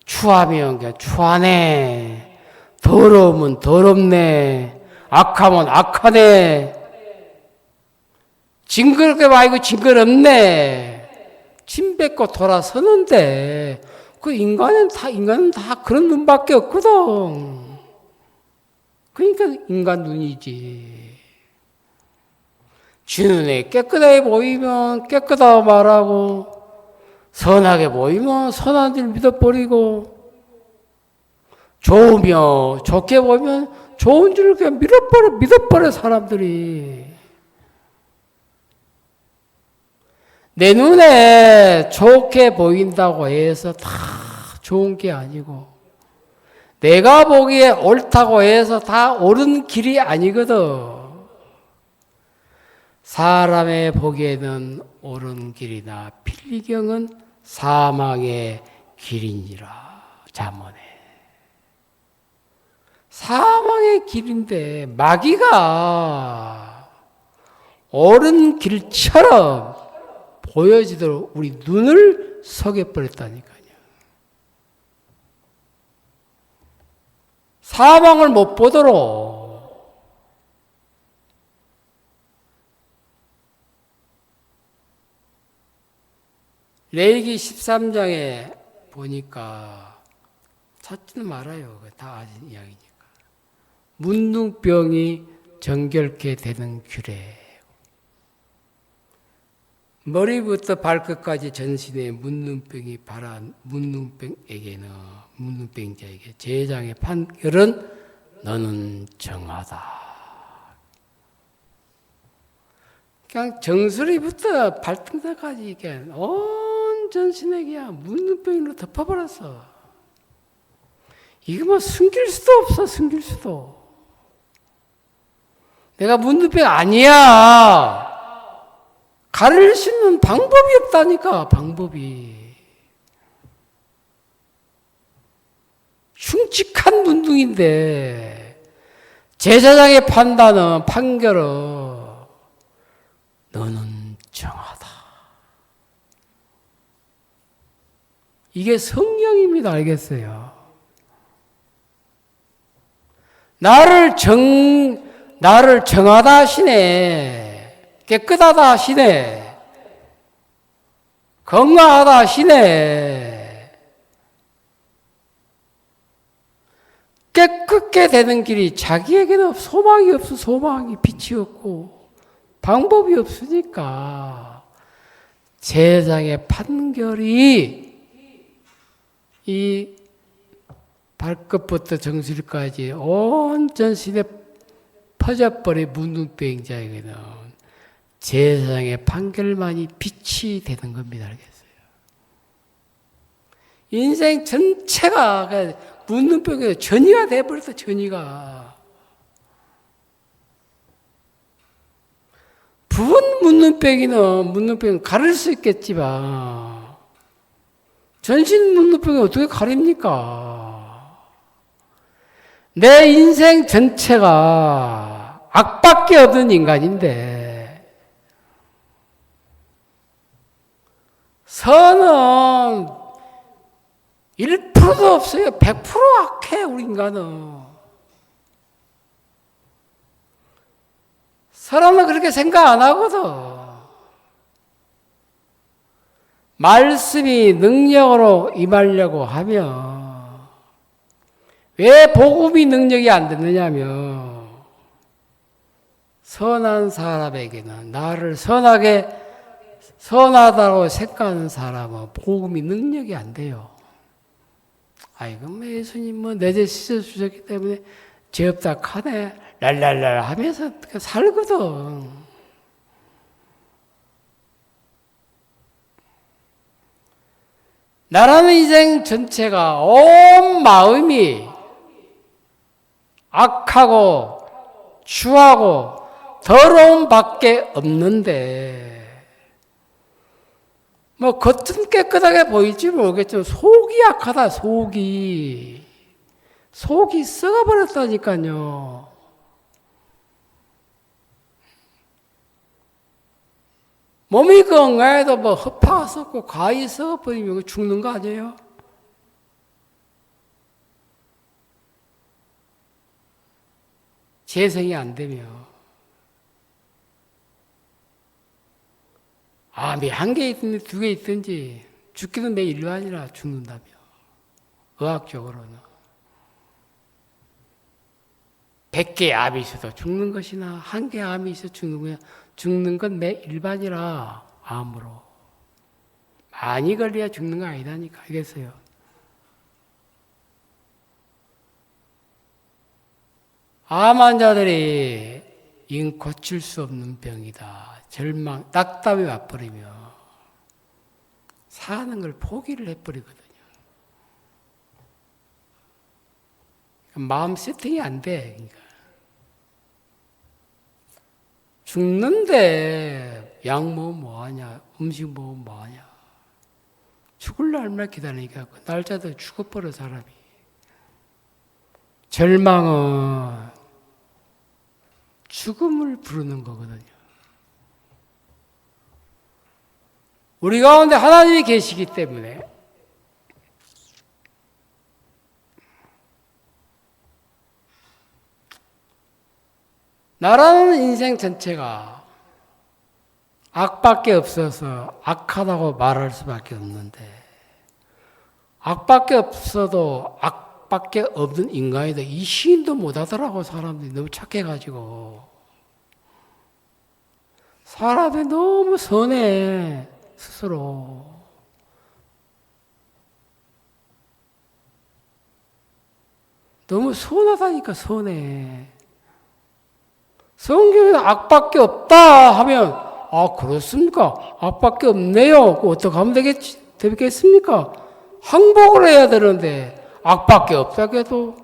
추하면 그냥 추하네, 더러우면 더럽네, 악하면 악하네, 징그럽게 말고 징그럽네, 침 뱉고 돌아서는데, 인간은 다 그런 눈밖에 없거든. 그러니까 인간 눈이지. 지 눈에 깨끗하게 보이면 깨끗하고 말하고, 선하게 보이면 선한 줄 믿어버리고, 좋게 보이면 좋은 줄 그냥 믿어버려, 사람들이. 내 눈에 좋게 보인다고 해서 다 좋은 게 아니고, 내가 보기에 옳다고 해서 다 옳은 길이 아니거든. 사람의 보기에는 옳은 길이나 필경은 사망의 길이니라. 잠언에. 사망의 길인데 마귀가 옳은 길처럼 보여지도록 우리 눈을 속여버렸다니까요. 사망을 못 보도록. 레위기 13장에 보니까 찾지는 말아요. 다 아는 이야기니까. 문둥병이 정결케 되는 규례. 머리부터 발끝까지 전신에 문둥병이 발한 문둥병자에게 제장의 판결은 너는 정하다. 그냥 정수리부터 발등살까지 온 전신에 그냥 문둥병으로 덮어버렸어. 이거 뭐 숨길 수도 없어, 숨길 수도. 내가 문둥병 아니야. 가릴 수 있는 방법이 없다니까, 방법이. 흉측한 문둥인데, 제사장의 판결은 너는 정하다. 이게 성령입니다, 알겠어요? 나를 정하다 하시네. 깨끗하다 하시네. 건강하다 하시네. 깨끗게 되는 길이 자기에게는 소망이 없어. 소망이 빛이 없고 방법이 없으니까 제사장의 판결이 이 발끝부터 정수리까지 온 전신에 퍼져버린 문둥병자에게는 제사장의 판결만이 빛이 되는 겁니다. 알겠어요? 인생 전체가 문둥병에 전이가 돼버렸어. 전이가. 부분 문둥병은 가릴 수 있겠지만 전신 문둥병이 어떻게 가립니까? 내 인생 전체가 악밖에 없는 인간인데 선은 1%도 없어요. 100% 악해, 우리 인간은. 사람은 그렇게 생각 안 하거든. 말씀이 능력으로 임하려고 하면 왜 복음이 능력이 안 되느냐면 선한 사람에게는 나를 선하다고 생각하는 사람은 복음이 능력이 안 돼요. 아이고, 뭐 예수님 내 죄 씻어주셨기 때문에 죄 없다 카네 랄랄랄 하면서 살거든. 나라는 인생 전체가 온 마음이 악하고 추하고 더러움 밖에 없는데 겉은 깨끗하게 보일지 모르겠지만 속이 악하다. 속이 썩어버렸다니까요. 몸이 건강해도 허파가 썩고 과이 썩어버리면 죽는 거 아니에요? 재생이 안 되면. 암이 한 개 있든지 두 개 있든지 죽기는 내 일반이라 죽는다며. 의학적으로는. 100개의 암이 있어도 죽는 것이나 한 개의 암이 있어 죽는 거야. 죽는 건 내 일반이라 암으로. 많이 걸려야 죽는 거 아니다니까. 알겠어요? 암 환자들이 이건 고칠 수 없는 병이다. 절망, 낙담이 와버리면 사는 걸 포기를 해버리거든요. 마음 세팅이 안 돼. 그러니까. 죽는데 약 먹으면 뭐하냐, 음식 먹으면 뭐하냐. 죽을 날만 기다리니까 그 날짜도 죽어버려 사람이. 절망은 죽음을 부르는 거거든요. 우리 가운데 하나님이 계시기 때문에 나라는 인생 전체가 악밖에 없어서 악하다고 말할 수밖에 없는데 악밖에 없어도 악밖에 없는 인간이다. 이 시인도 못하더라고. 사람들이 너무 착해가지고. 사람이 너무 선해 스스로. 너무 선하다니까. 선해. 성경에는 악밖에 없다 하면 아 그렇습니까? 악밖에 없네요. 어떻게 하면 되겠습니까? 항복을 해야 되는데 악밖에 없다고 해도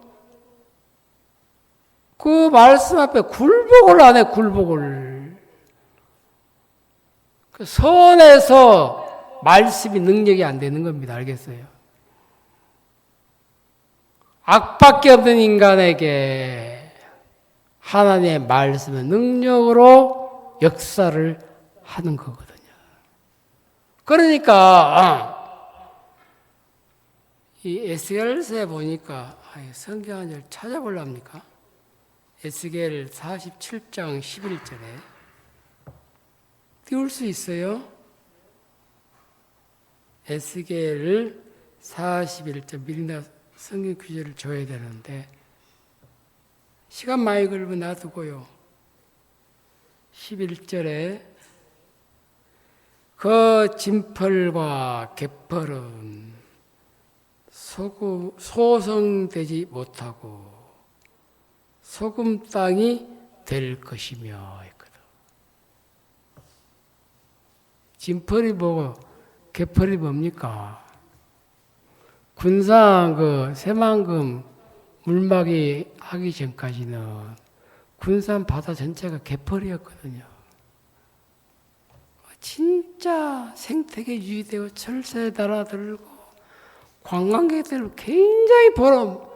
그 말씀 앞에 굴복을 안 해. 굴복을. 그 선에서 말씀이 능력이 안 되는 겁니다. 알겠어요? 악밖에 없는 인간에게 하나님의 말씀의 능력으로 역사를 하는 거거든요. 그러니까 이 에스겔서에 보니까 성경 한 절 찾아보랍니까? 에스겔 47장 11절에 띄울 수 있어요? 에스겔 41절 미리 나 성경 구절을 줘야 되는데 시간 많이 걸면 놔두고요. 11절에 그 진펄과 갯벌은 소성되지 못하고 소금 땅이 될 것이며 했거든. 진펄이 뭐고 개펄이 뭡니까? 군산 그 새만금 물막이 하기 전까지는 군산 바다 전체가 개펄이었거든요. 진짜 생태계 유지되고 철새에 달아들고 관광객들 굉장히 보러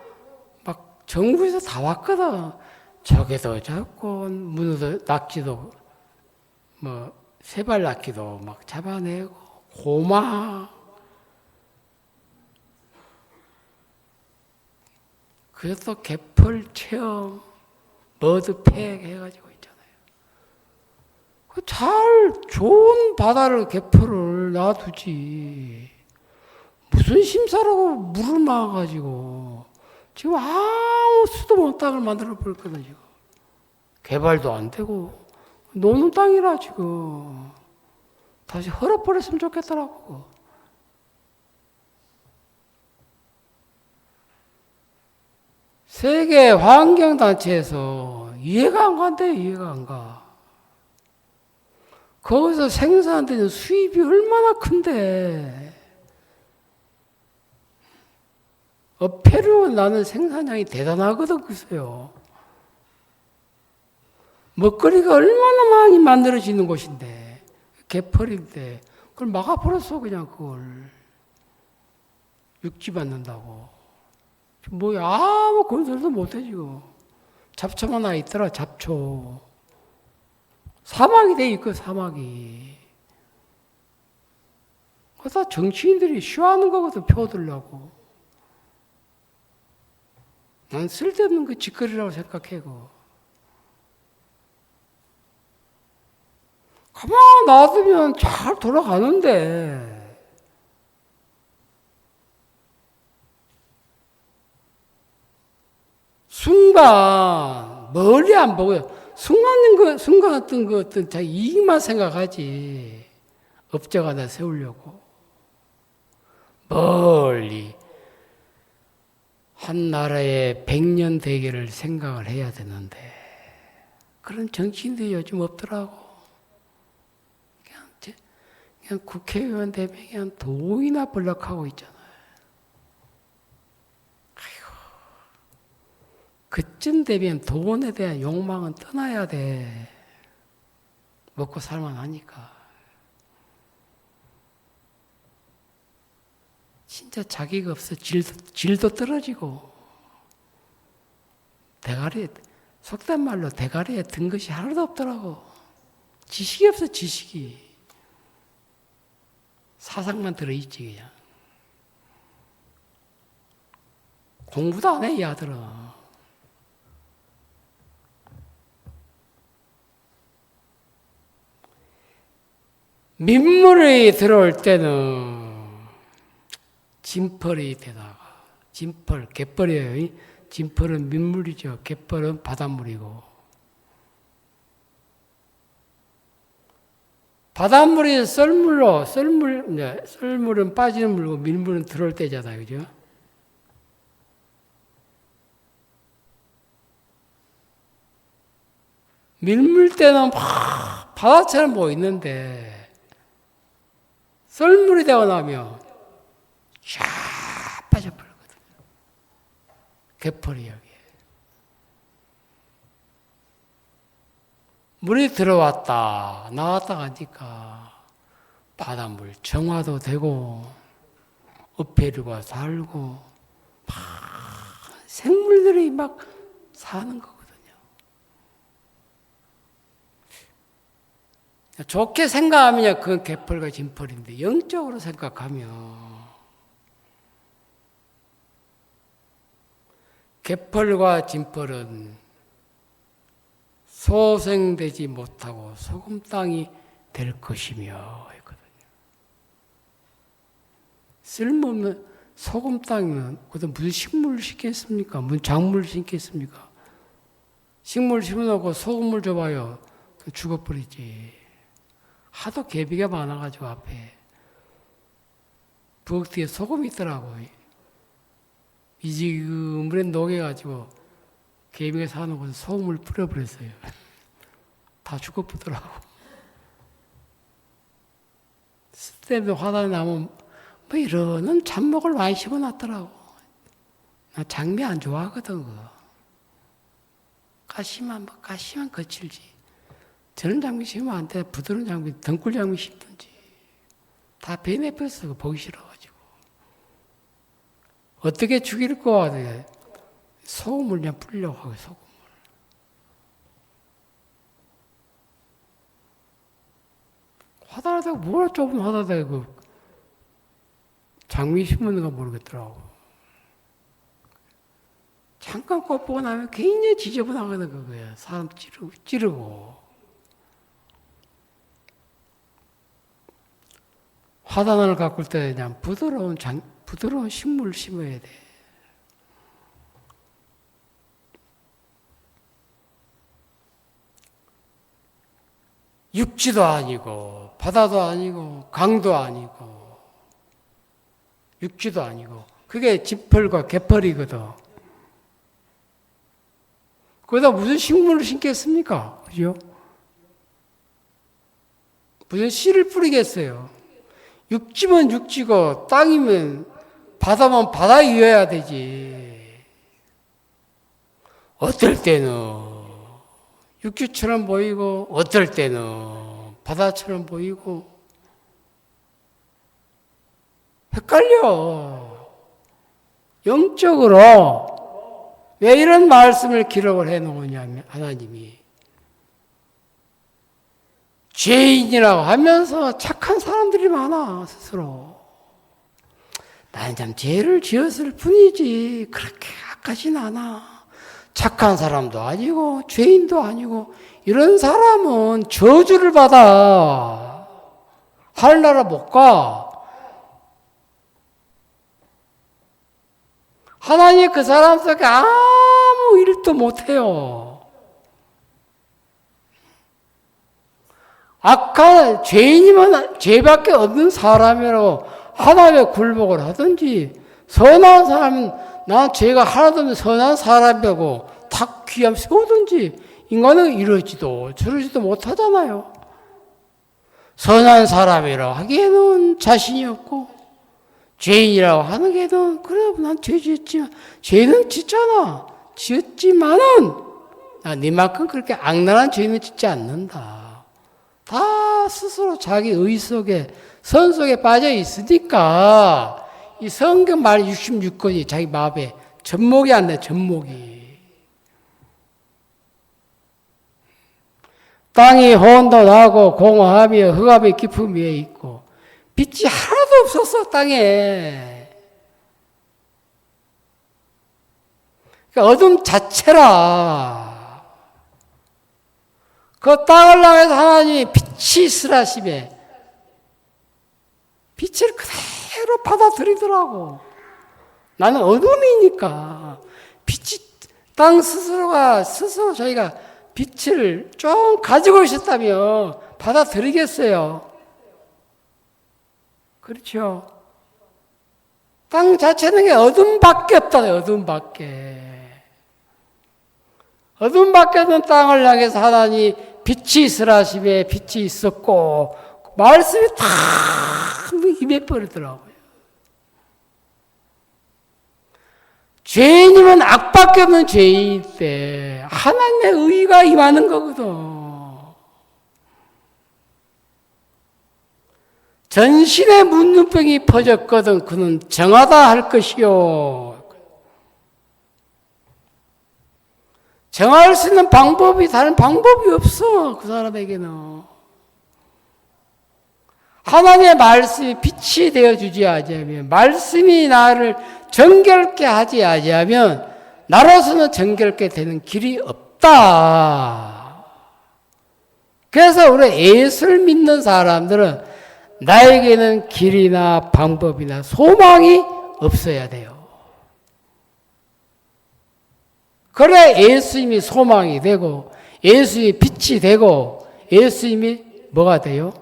막 정부에서 다 왔거든. 조개도 잡고 문어도 낙지도 뭐 세발 낙지도 막 잡아내고 고마. 그래서 개펄 체험 머드팩 해가지고 있잖아요. 잘 좋은 바다를 개펄을 놔두지. 무슨 심사라고 물을 막아가지고 지금 아무 수도 없는 땅을 만들어 버릴 거다 지금. 개발도 안 되고 노는 땅이라 지금 다시 헐어버렸으면 좋겠더라고. 세계 환경단체에서 이해가 안 간대. 이해가 안 가. 거기서 생산되는 수입이 얼마나 큰데. 어패로 나는 생산량이 대단하거든, 글쎄요. 먹거리가 얼마나 많이 만들어지는 곳인데, 개펄인데, 그걸 막아버렸어, 그냥 그걸. 육지 받는다고. 뭐야, 아무 건설도 못해, 지금. 잡초만 하나 있더라, 잡초. 사막이 돼 있고, 사막이. 그거 다 정치인들이 쉬어하는 거거든, 표들라고. 난 쓸데없는 그 짓거리라고 생각해. 가만 놔두면 잘 돌아가는데. 순간, 멀리 안 보고요. 순간 같은 거 어떤 자기 이익만 생각하지. 업적 하나 세우려고. 멀리. 한 나라의 100년 대계를 생각을 해야 되는데 그런 정치인들이 요즘 없더라고. 그냥 국회의원 되면 그냥 돈이나 벌럭하고 있잖아요. 아이고, 그쯤 되면 돈에 대한 욕망은 떠나야 돼. 먹고 살만 하니까. 진짜 자기가 없어 질도 떨어지고 대가리에 속된 말로 대가리에 든 것이 하나도 없더라고. 지식이 없어 지식이. 사상만 들어있지 그냥. 공부도 안 해 이 아들은. 민물이 들어올 때는 진펄이 되다가 진펄, 갯벌이에요. 진펄은 민물이죠. 갯벌은 바닷물이고. 바닷물이 썰물은 빠지는 물고 민물은 들어올 때잖아요. 그죠? 민물 때는 막 바다처럼 보이는데 썰물이 되고 나면 쫙 빠져버리거든요. 갯벌이 여기에. 물이 들어왔다 나왔다 가니까 바닷물 정화도 되고 어패류가 살고 막 생물들이 막 사는 거거든요. 좋게 생각하면 그건 갯벌과 진펄인데 영적으로 생각하면 갯벌과 진펄은 소생되지 못하고 소금 땅이 될 것이며 했거든요. 쓸모없는 소금 땅이면 그것도 무슨 식물을 심겠습니까? 무슨 작물을 심겠습니까? 식물 심어놓고 소금물 줘봐요. 죽어버리지. 하도 개비가 많아가지고 앞에 부엌 뒤에 소금이 있더라고요. 이제 그 물에 녹여가지고 개미가 사는 곳에 소금을 뿌려버렸어요. 다 죽어보더라고. 쓸데없는 화단에 나면 뭐 이러는 잡목을 많이 심어놨더라고. 나 장미 안 좋아하거든. 그거. 가시만 거칠지. 저런 장미 심으면 안 돼. 부드러운 장미, 덩굴 장미 심든지. 다 베내버렸어. 보기 싫어가지고. 어떻게 죽일 거 같아. 소금을 그냥 뿌리려고 하고, 소금을. 화단에다가 뭐라 좁은 화단에다가 그 장미 심었는가 모르겠더라고. 잠깐 꽃 보고 나면 굉장히 지저분하거든, 그거야. 사람 찌르고. 화단을 가꿀 때 그냥 부드러운 식물을 심어야 돼. 육지도 아니고, 바다도 아니고, 강도 아니고, 육지도 아니고, 그게 지펄과 개펄이거든. 거기다 무슨 식물을 심겠습니까? 그죠? 무슨 씨를 뿌리겠어요? 육지면 육지고, 땅이면, 바다면 바다이어야 되지. 어떨 때는, 육지처럼 보이고 어떨 때는 바다처럼 보이고 헷갈려. 영적으로 왜 이런 말씀을 기록을 해놓으냐면 하나님이 죄인이라고 하면서 착한 사람들이 많아. 스스로 나는 참 죄를 지었을 뿐이지 그렇게 악하진 않아. 착한 사람도 아니고 죄인도 아니고 이런 사람은 저주를 받아. 하늘나라 못 가. 하나님 그 사람 속에 아무 일도 못해요. 악한 죄인이면 죄밖에 없는 사람이라고 하나님의 굴복을 하든지 선한 사람은 난 죄가 하나도 없는 선한 사람이라고 탁 귀함 세우든지 인간은 이러지도 저러지도 못하잖아요. 선한 사람이라고 하기에는 자신이 없고 죄인이라고 하는 게는 그래 난 죄 지었지만 죄는 짓잖아. 지었지만은 나 니만큼 그렇게 악랄한 죄는 짓지 않는다. 다 스스로 자기 의 속에 선 속에 빠져 있으니까 이 성경 말 66권이 자기 마음에 접목이 안 돼, 접목이. 땅이 혼도 나고 공허하며 흑암의 깊음 위에 있고 빛이 하나도 없었어, 땅에. 그러니까 어둠 자체라. 그 땅을 향해서 하나님이 빛이 있으라시매 빛을 그대로 받아들이더라고. 나는 어둠이니까 빛이 땅 스스로 저희가 빛을 좀 가지고 있었다면 받아들이겠어요. 그렇죠. 땅 자체는 어둠밖에 없다. 어둠밖에. 어둠밖에 없는 땅을 향해서 하나님 빛이 있으라시매 빛이 있었고 말씀이 다 임해버리더라고요. 죄인이면 악밖에 없는 죄인일 때 하나님의 의가 임하는 거거든. 전신에 문둥병이 퍼졌거든. 그는 정하다 할 것이요. 정할 수 있는 방법이 다른 방법이 없어. 그 사람에게는. 하나님의 말씀이 빛이 되어주지 아니하면 말씀이 나를 정결케 하지 아니하면 나로서는 정결케 되는 길이 없다. 그래서 우리 예수를 믿는 사람들은 나에게는 길이나 방법이나 소망이 없어야 돼요. 그래 예수님이 소망이 되고 예수님이 빛이 되고 예수님이 뭐가 돼요?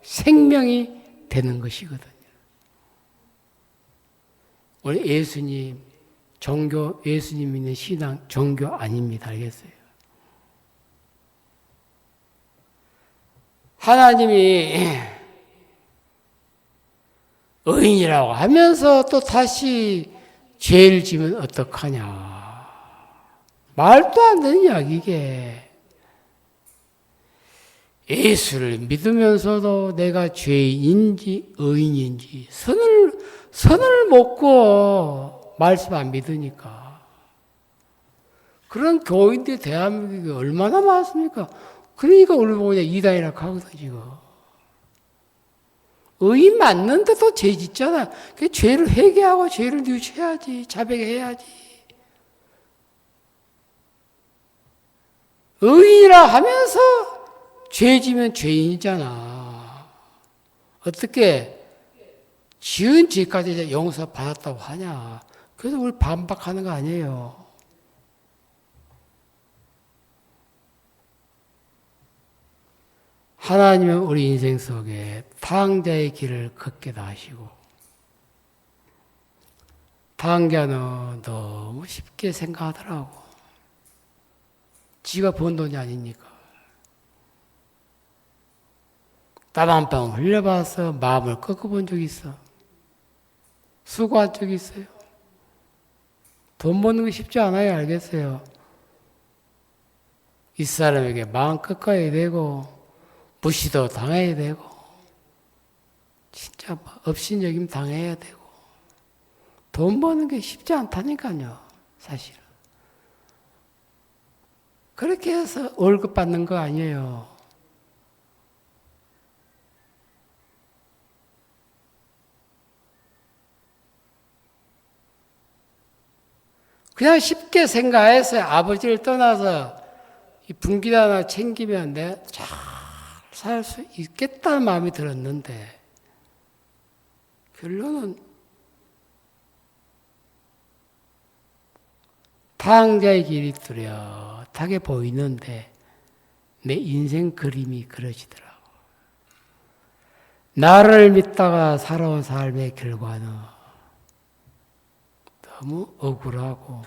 생명이 되는 것이거든요. 우리 예수님 종교, 예수님 믿는 신앙, 종교 아닙니다. 알겠어요? 하나님이 의인이라고 하면서 또 다시 죄를 지면 어떡하냐. 말도 안 되는 이야기게. 예수를 믿으면서도 내가 죄인인지 의인인지 선을 먹고 말씀 안 믿으니까. 그런 교인들 대한민국에 얼마나 많습니까? 그러니까 우리 보고 이단이라 하거든 지금. 의인 맞는데도 죄 짓잖아. 그 죄를 회개하고 죄를 뉘우쳐야지. 자백해야지. 의인이라 하면서 죄 지면 죄인이잖아. 어떻게 지은 죄까지 용서받았다고 하냐. 그래서 우리 반박하는 거 아니에요. 하나님은 우리 인생 속에 타항자의 길을 걷게 하시고, 타항자는 너무 쉽게 생각하더라고. 지가 번 돈이 아니니까. 땀 한 방 흘려봐서 마음을 꺾어본 적이 있어. 수고한 적이 있어요. 돈 버는 거 쉽지 않아요. 알겠어요. 이 사람에게 마음 꺾어야 되고 무시도 당해야 되고 진짜 업신여김 당해야 되고 돈 버는 게 쉽지 않다니까요. 사실은. 그렇게 해서 월급 받는 거 아니에요. 그냥 쉽게 생각해서 아버지를 떠나서 이 분기도 하나 챙기면 내가 잘 살 수 있겠다는 마음이 들었는데 결론은 타항자의 길이 뚜렷하게 보이는데 내 인생 그림이 그려지더라고. 나를 믿다가 살아온 삶의 결과는 너무 억울하고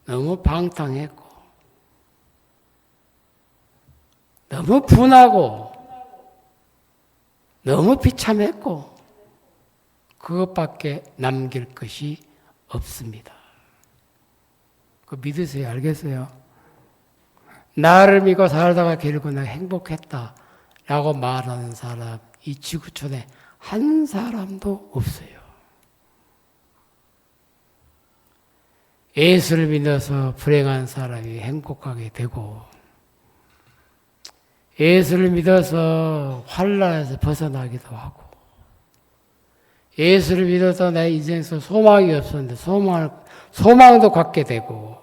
너무 방탕했고 너무 분하고 너무 비참했고 그것밖에 남길 것이 없습니다. 그거 믿으세요? 알겠어요? 나를 믿고 살다가 결국 내가 행복했다 라고 말하는 사람 이 지구촌에 한 사람도 없어요. 예수를 믿어서 불행한 사람이 행복하게 되고 예수를 믿어서 환난에서 벗어나기도 하고 예수를 믿어서 내 인생에서 소망이 없었는데 소망도 갖게 되고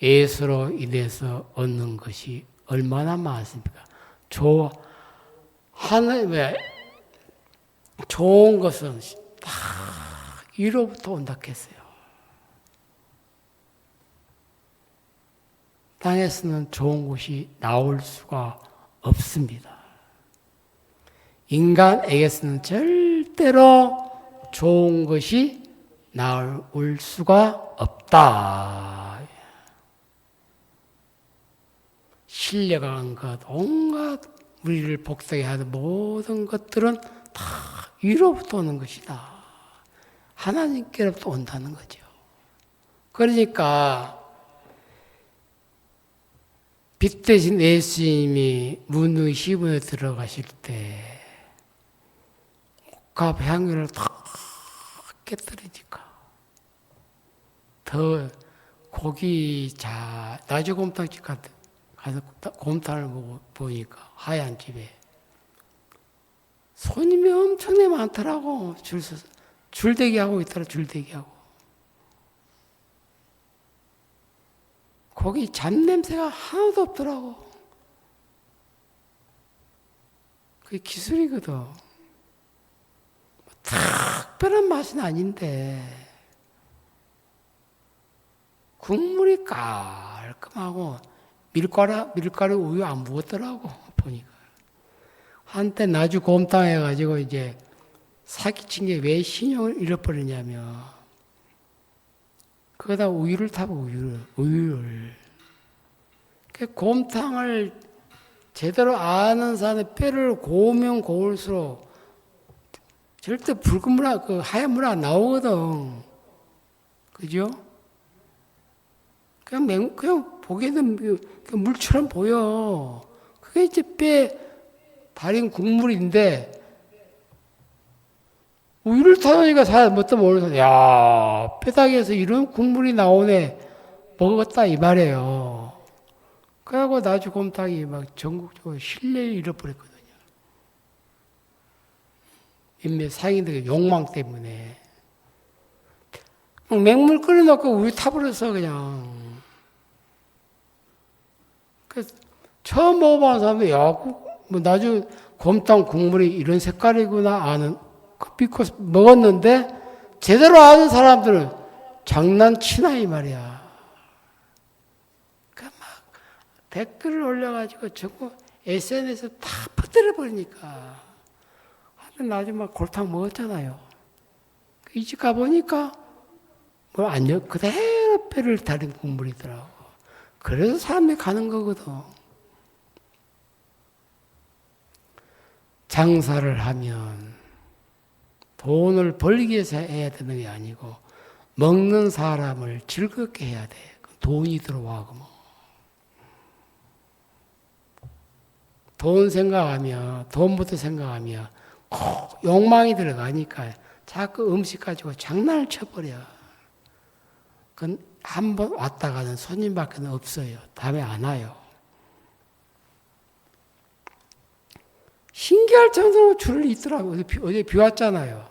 예수로 인해서 얻는 것이 얼마나 많습니까? 좋은 것은 다 위로부터 온다 했어요. 땅에서는 좋은 것이 나올 수가 없습니다. 인간에게서는 절대로 좋은 것이 나올 수가 없다. 신령한 것, 온갖 우리를 복되게 하는 모든 것들은 다 위로부터 오는 것이다. 하나님께로부터 온다는 거죠. 그러니까 빛 대신 예수님이 문의 시분에 들어가실 때 옥합 향유를 다 깨뜨리니까 더 고기 나주곰탕집 가서 곰탕을 보니까 하얀 집에 손님이 엄청나게 많더라고. 줄대기 하고 있더라. 줄대기 하고. 거기 잡냄새가 하나도 없더라고. 그게 기술이거든. 특별한 맛은 아닌데 국물이 깔끔하고 밀가루 우유 안 부었더라고. 보니까 한때 나주 곰탕 해가지고 이제 사기친 게 왜 신용을 잃어버리냐면 거기다 우유를 타고 우유를. 그 곰탕을 제대로 아는 사람의 뼈를 고우면 고울수록 절대 붉은 물, 그 하얀 물 안 나오거든. 그죠? 그냥 보기에는 그 물처럼 보여. 그게 이제 뼈 달인 국물인데, 우유를 타놓으니까 사람 뭣도 모르면서, 야, 뼈다귀에서 이런 국물이 나오네. 먹었다, 이 말이에요. 그래갖고 나주 곰탕이 막 전국적으로 신뢰를 잃어버렸거든요. 인맥 상인들의 욕망 때문에. 맹물 끓여놓고 우유 타버려서 그냥. 그래서 처음 먹어보는 사람들이, 야, 뭐 나주 곰탕 국물이 이런 색깔이구나 아는, 그 믿고 먹었는데, 제대로 아는 사람들은 장난치나 이 말이야. 그 막 댓글을 올려가지고 전국 SNS에 다 퍼뜨려버리니까. 나중에 막 골탕 먹었잖아요. 이 집 가보니까, 뭐, 안녕, 그대로 뼈를 달인 국물이더라고. 그래서 사람들이 가는 거거든. 장사를 하면 돈을 벌기 위해서 해야 되는 게 아니고, 먹는 사람을 즐겁게 해야 돼. 돈이 들어와, 뭐. 돈 생각하면, 돈부터 생각하면, 꼭 욕망이 들어가니까 자꾸 음식 가지고 장난을 쳐버려. 그건 한 번 왔다 가는 손님밖에 없어요. 다음에 안 와요. 신기할 정도로 줄을 잇더라고요. 어제 비 왔잖아요.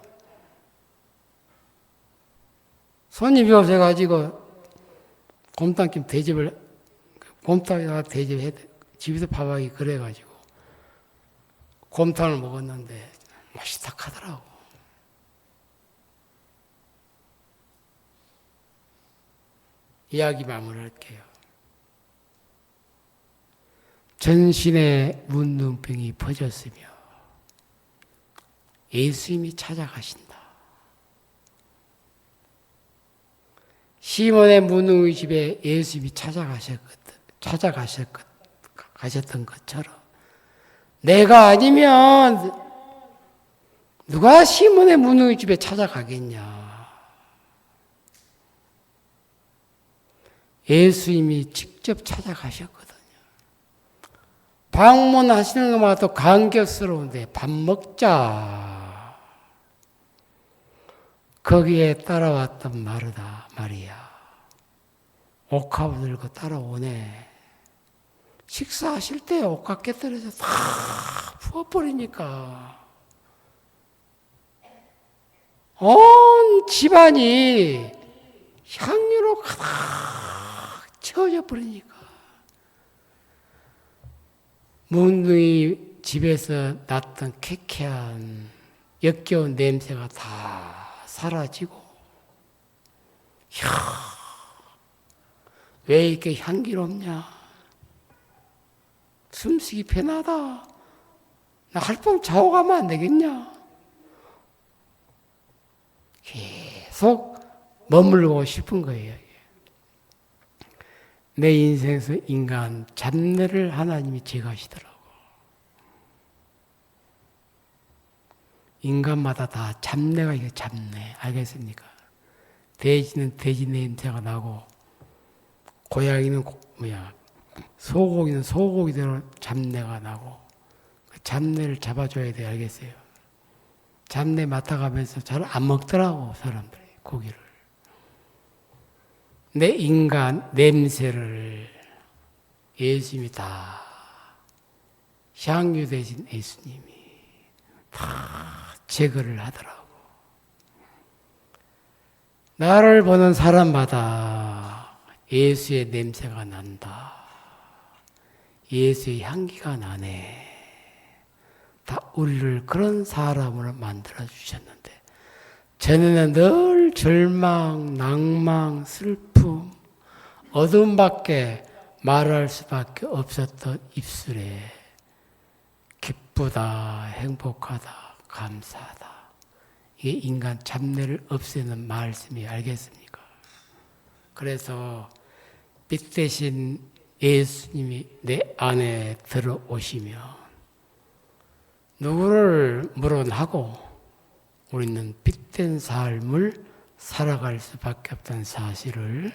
손님이 없어가지고 곰탕김 대접을, 곰탕에다가 대접해, 집에서 밥하기 그래가지고 곰탕을 먹었는데 맛있다 하더라고. 이야기 마무리할게요. 전신에 문둥병이 퍼졌으며 예수님이 찾아가신다. 시몬의 문둥이 집에 예수님이 찾아가셨던 것처럼 내가 아니면 누가 시몬의 문둥이 집에 찾아가겠냐. 예수님이 직접 찾아가셨거든요. 방문하시는 것마다 감격스러운데 밥 먹자. 거기에 따라왔던 마리아. 옥합을 들고 따라오네. 식사하실 때 옥합 깨뜨려서 다 부어버리니까 온 집안이 향유로 가득 채워져 버리니까 문둥이 집에서 났던 쾌쾌한 역겨운 냄새가 다 사라지고, 왜 이렇게 향기롭냐? 숨쉬기 편하다. 나 하룻밤 자고 가면 안 되겠냐? 계속 머물고 싶은 거예요. 내 인생에서 인간 잡내를 하나님이 제거하시더라고. 인간마다 다 잡내가 이게 잡내. 알겠습니까? 돼지는 돼지 냄새가 나고, 고양이는 소고기는 소고기대로 잡내가 나고, 그 잡내를 잡아줘야 돼. 알겠어요? 잡내 맡아가면서 잘 안 먹더라고, 사람들이 고기를. 내 인간 냄새를 예수님이 다, 향유 대신 예수님이 다 제거를 하더라고. 나를 보는 사람마다 예수의 냄새가 난다. 예수의 향기가 나네. 다 우리를 그런 사람으로 만들어 주셨는데, 전에는 늘 절망, 낭망, 슬픔, 어둠밖에 말할 수밖에 없었던 입술에 기쁘다, 행복하다, 감사하다. 이게 인간 잡내를 없애는 말씀이, 알겠습니까? 그래서 빛 대신 예수님이 내 안에 들어오시면 누구를 물어나고 우리는 빛된 삶을 살아갈 수밖에 없다는 사실을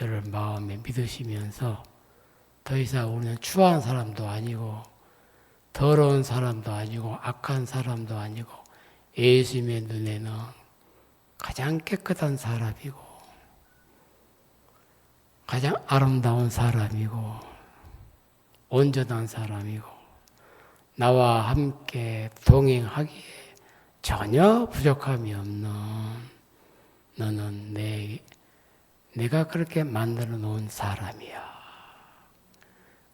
여러분 마음에 믿으시면서 더 이상 우리는 추한 사람도 아니고 더러운 사람도 아니고 악한 사람도 아니고 예수님의 눈에는 가장 깨끗한 사람이고 가장 아름다운 사람이고 온전한 사람이고 나와 함께 동행하기에 전혀 부족함이 없는 너는 내가 그렇게 만들어 놓은 사람이야.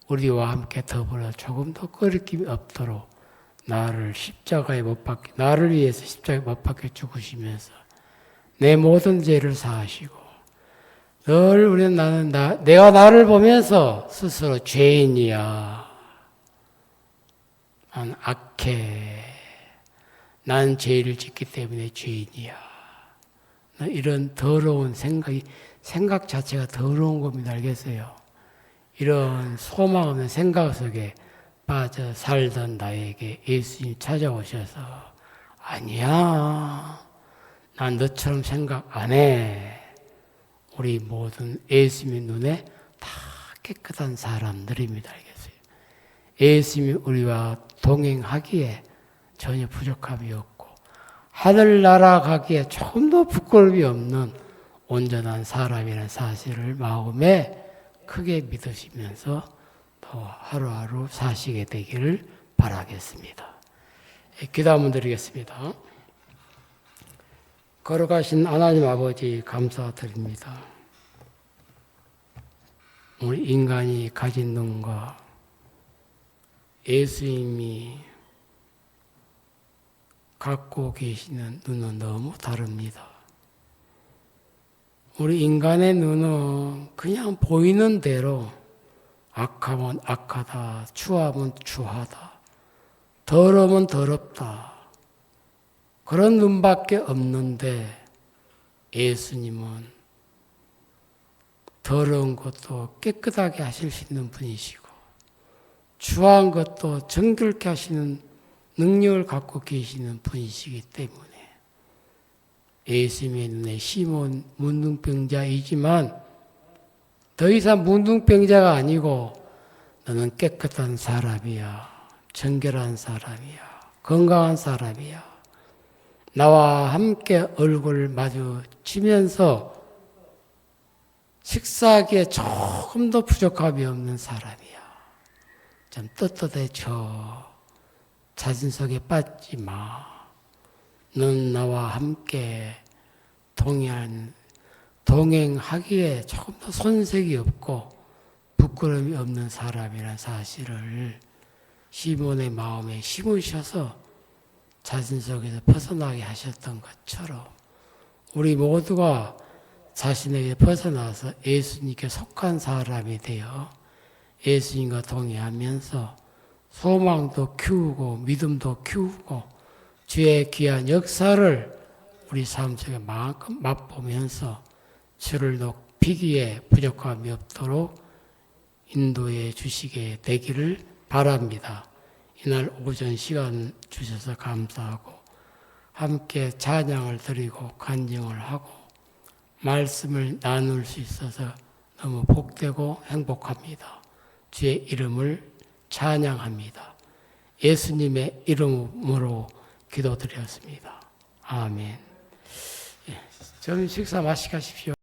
우리와 함께 더불어 조금도 거리낌이 없도록 나를 위해서 십자가에 못 박혀 죽으시면서 내 모든 죄를 사하시고 늘 우리는 내가 나를 보면서 스스로 죄인이야. 난 악해. 난 죄를 짓기 때문에 죄인이야. 이런 더러운 생각 자체가 더러운 겁니다. 알겠어요? 이런 소망 없는 생각 속에 빠져 살던 나에게 예수님 찾아오셔서 아니야. 난 너처럼 생각 안 해. 우리 모든 예수님의 눈에 다 깨끗한 사람들입니다. 알겠어요? 예수님이 우리와 동행하기에 전혀 부족함이 없고 하늘나라 가기에 조금도 부끄러움이 없는 온전한 사람이라는 사실을 마음에 크게 믿으시면서 더 하루하루 사시게 되기를 바라겠습니다. 기도 한번 드리겠습니다. 걸어가신 하나님 아버지 감사드립니다. 우리 인간이 가진 눈과 예수님이 갖고 계시는 눈은 너무 다릅니다. 우리 인간의 눈은 그냥 보이는 대로 악하면 악하다, 추하면 추하다, 더러우면 더럽다. 그런 눈밖에 없는데 예수님은 더러운 것도 깨끗하게 하실 수 있는 분이시고 추한 것도 정결케 하시는 능력을 갖고 계시는 분이시기 때문에 예수님의 눈에 시몬 문둥병자이지만 더 이상 문둥병자가 아니고 너는 깨끗한 사람이야. 정결한 사람이야. 건강한 사람이야. 나와 함께 얼굴을 마주치면서 식사하기에 조금도 부족함이 없는 사람이야. 좀 떳떳해져. 자신 속에 빠지지 마. 넌 나와 함께 동행하기에 조금 더 손색이 없고 부끄러움이 없는 사람이라는 사실을 시몬의 마음에 심으셔서 자신 속에서 벗어나게 하셨던 것처럼 우리 모두가 자신에게 벗어나서 예수님께 속한 사람이 되어 예수님과 동행하면서 소망도 키우고 믿음도 키우고 주의 귀한 역사를 우리 삶 속에 마음껏 맛보면서 주를 높이기에 부족함이 없도록 인도해 주시게 되기를 바랍니다. 이날 오전 시간 주셔서 감사하고 함께 찬양을 드리고 간증을 하고 말씀을 나눌 수 있어서 너무 복되고 행복합니다. 주의 이름을 찬양합니다. 예수님의 이름으로 기도드렸습니다. 아멘. 점심 식사 맛있게 하십시오.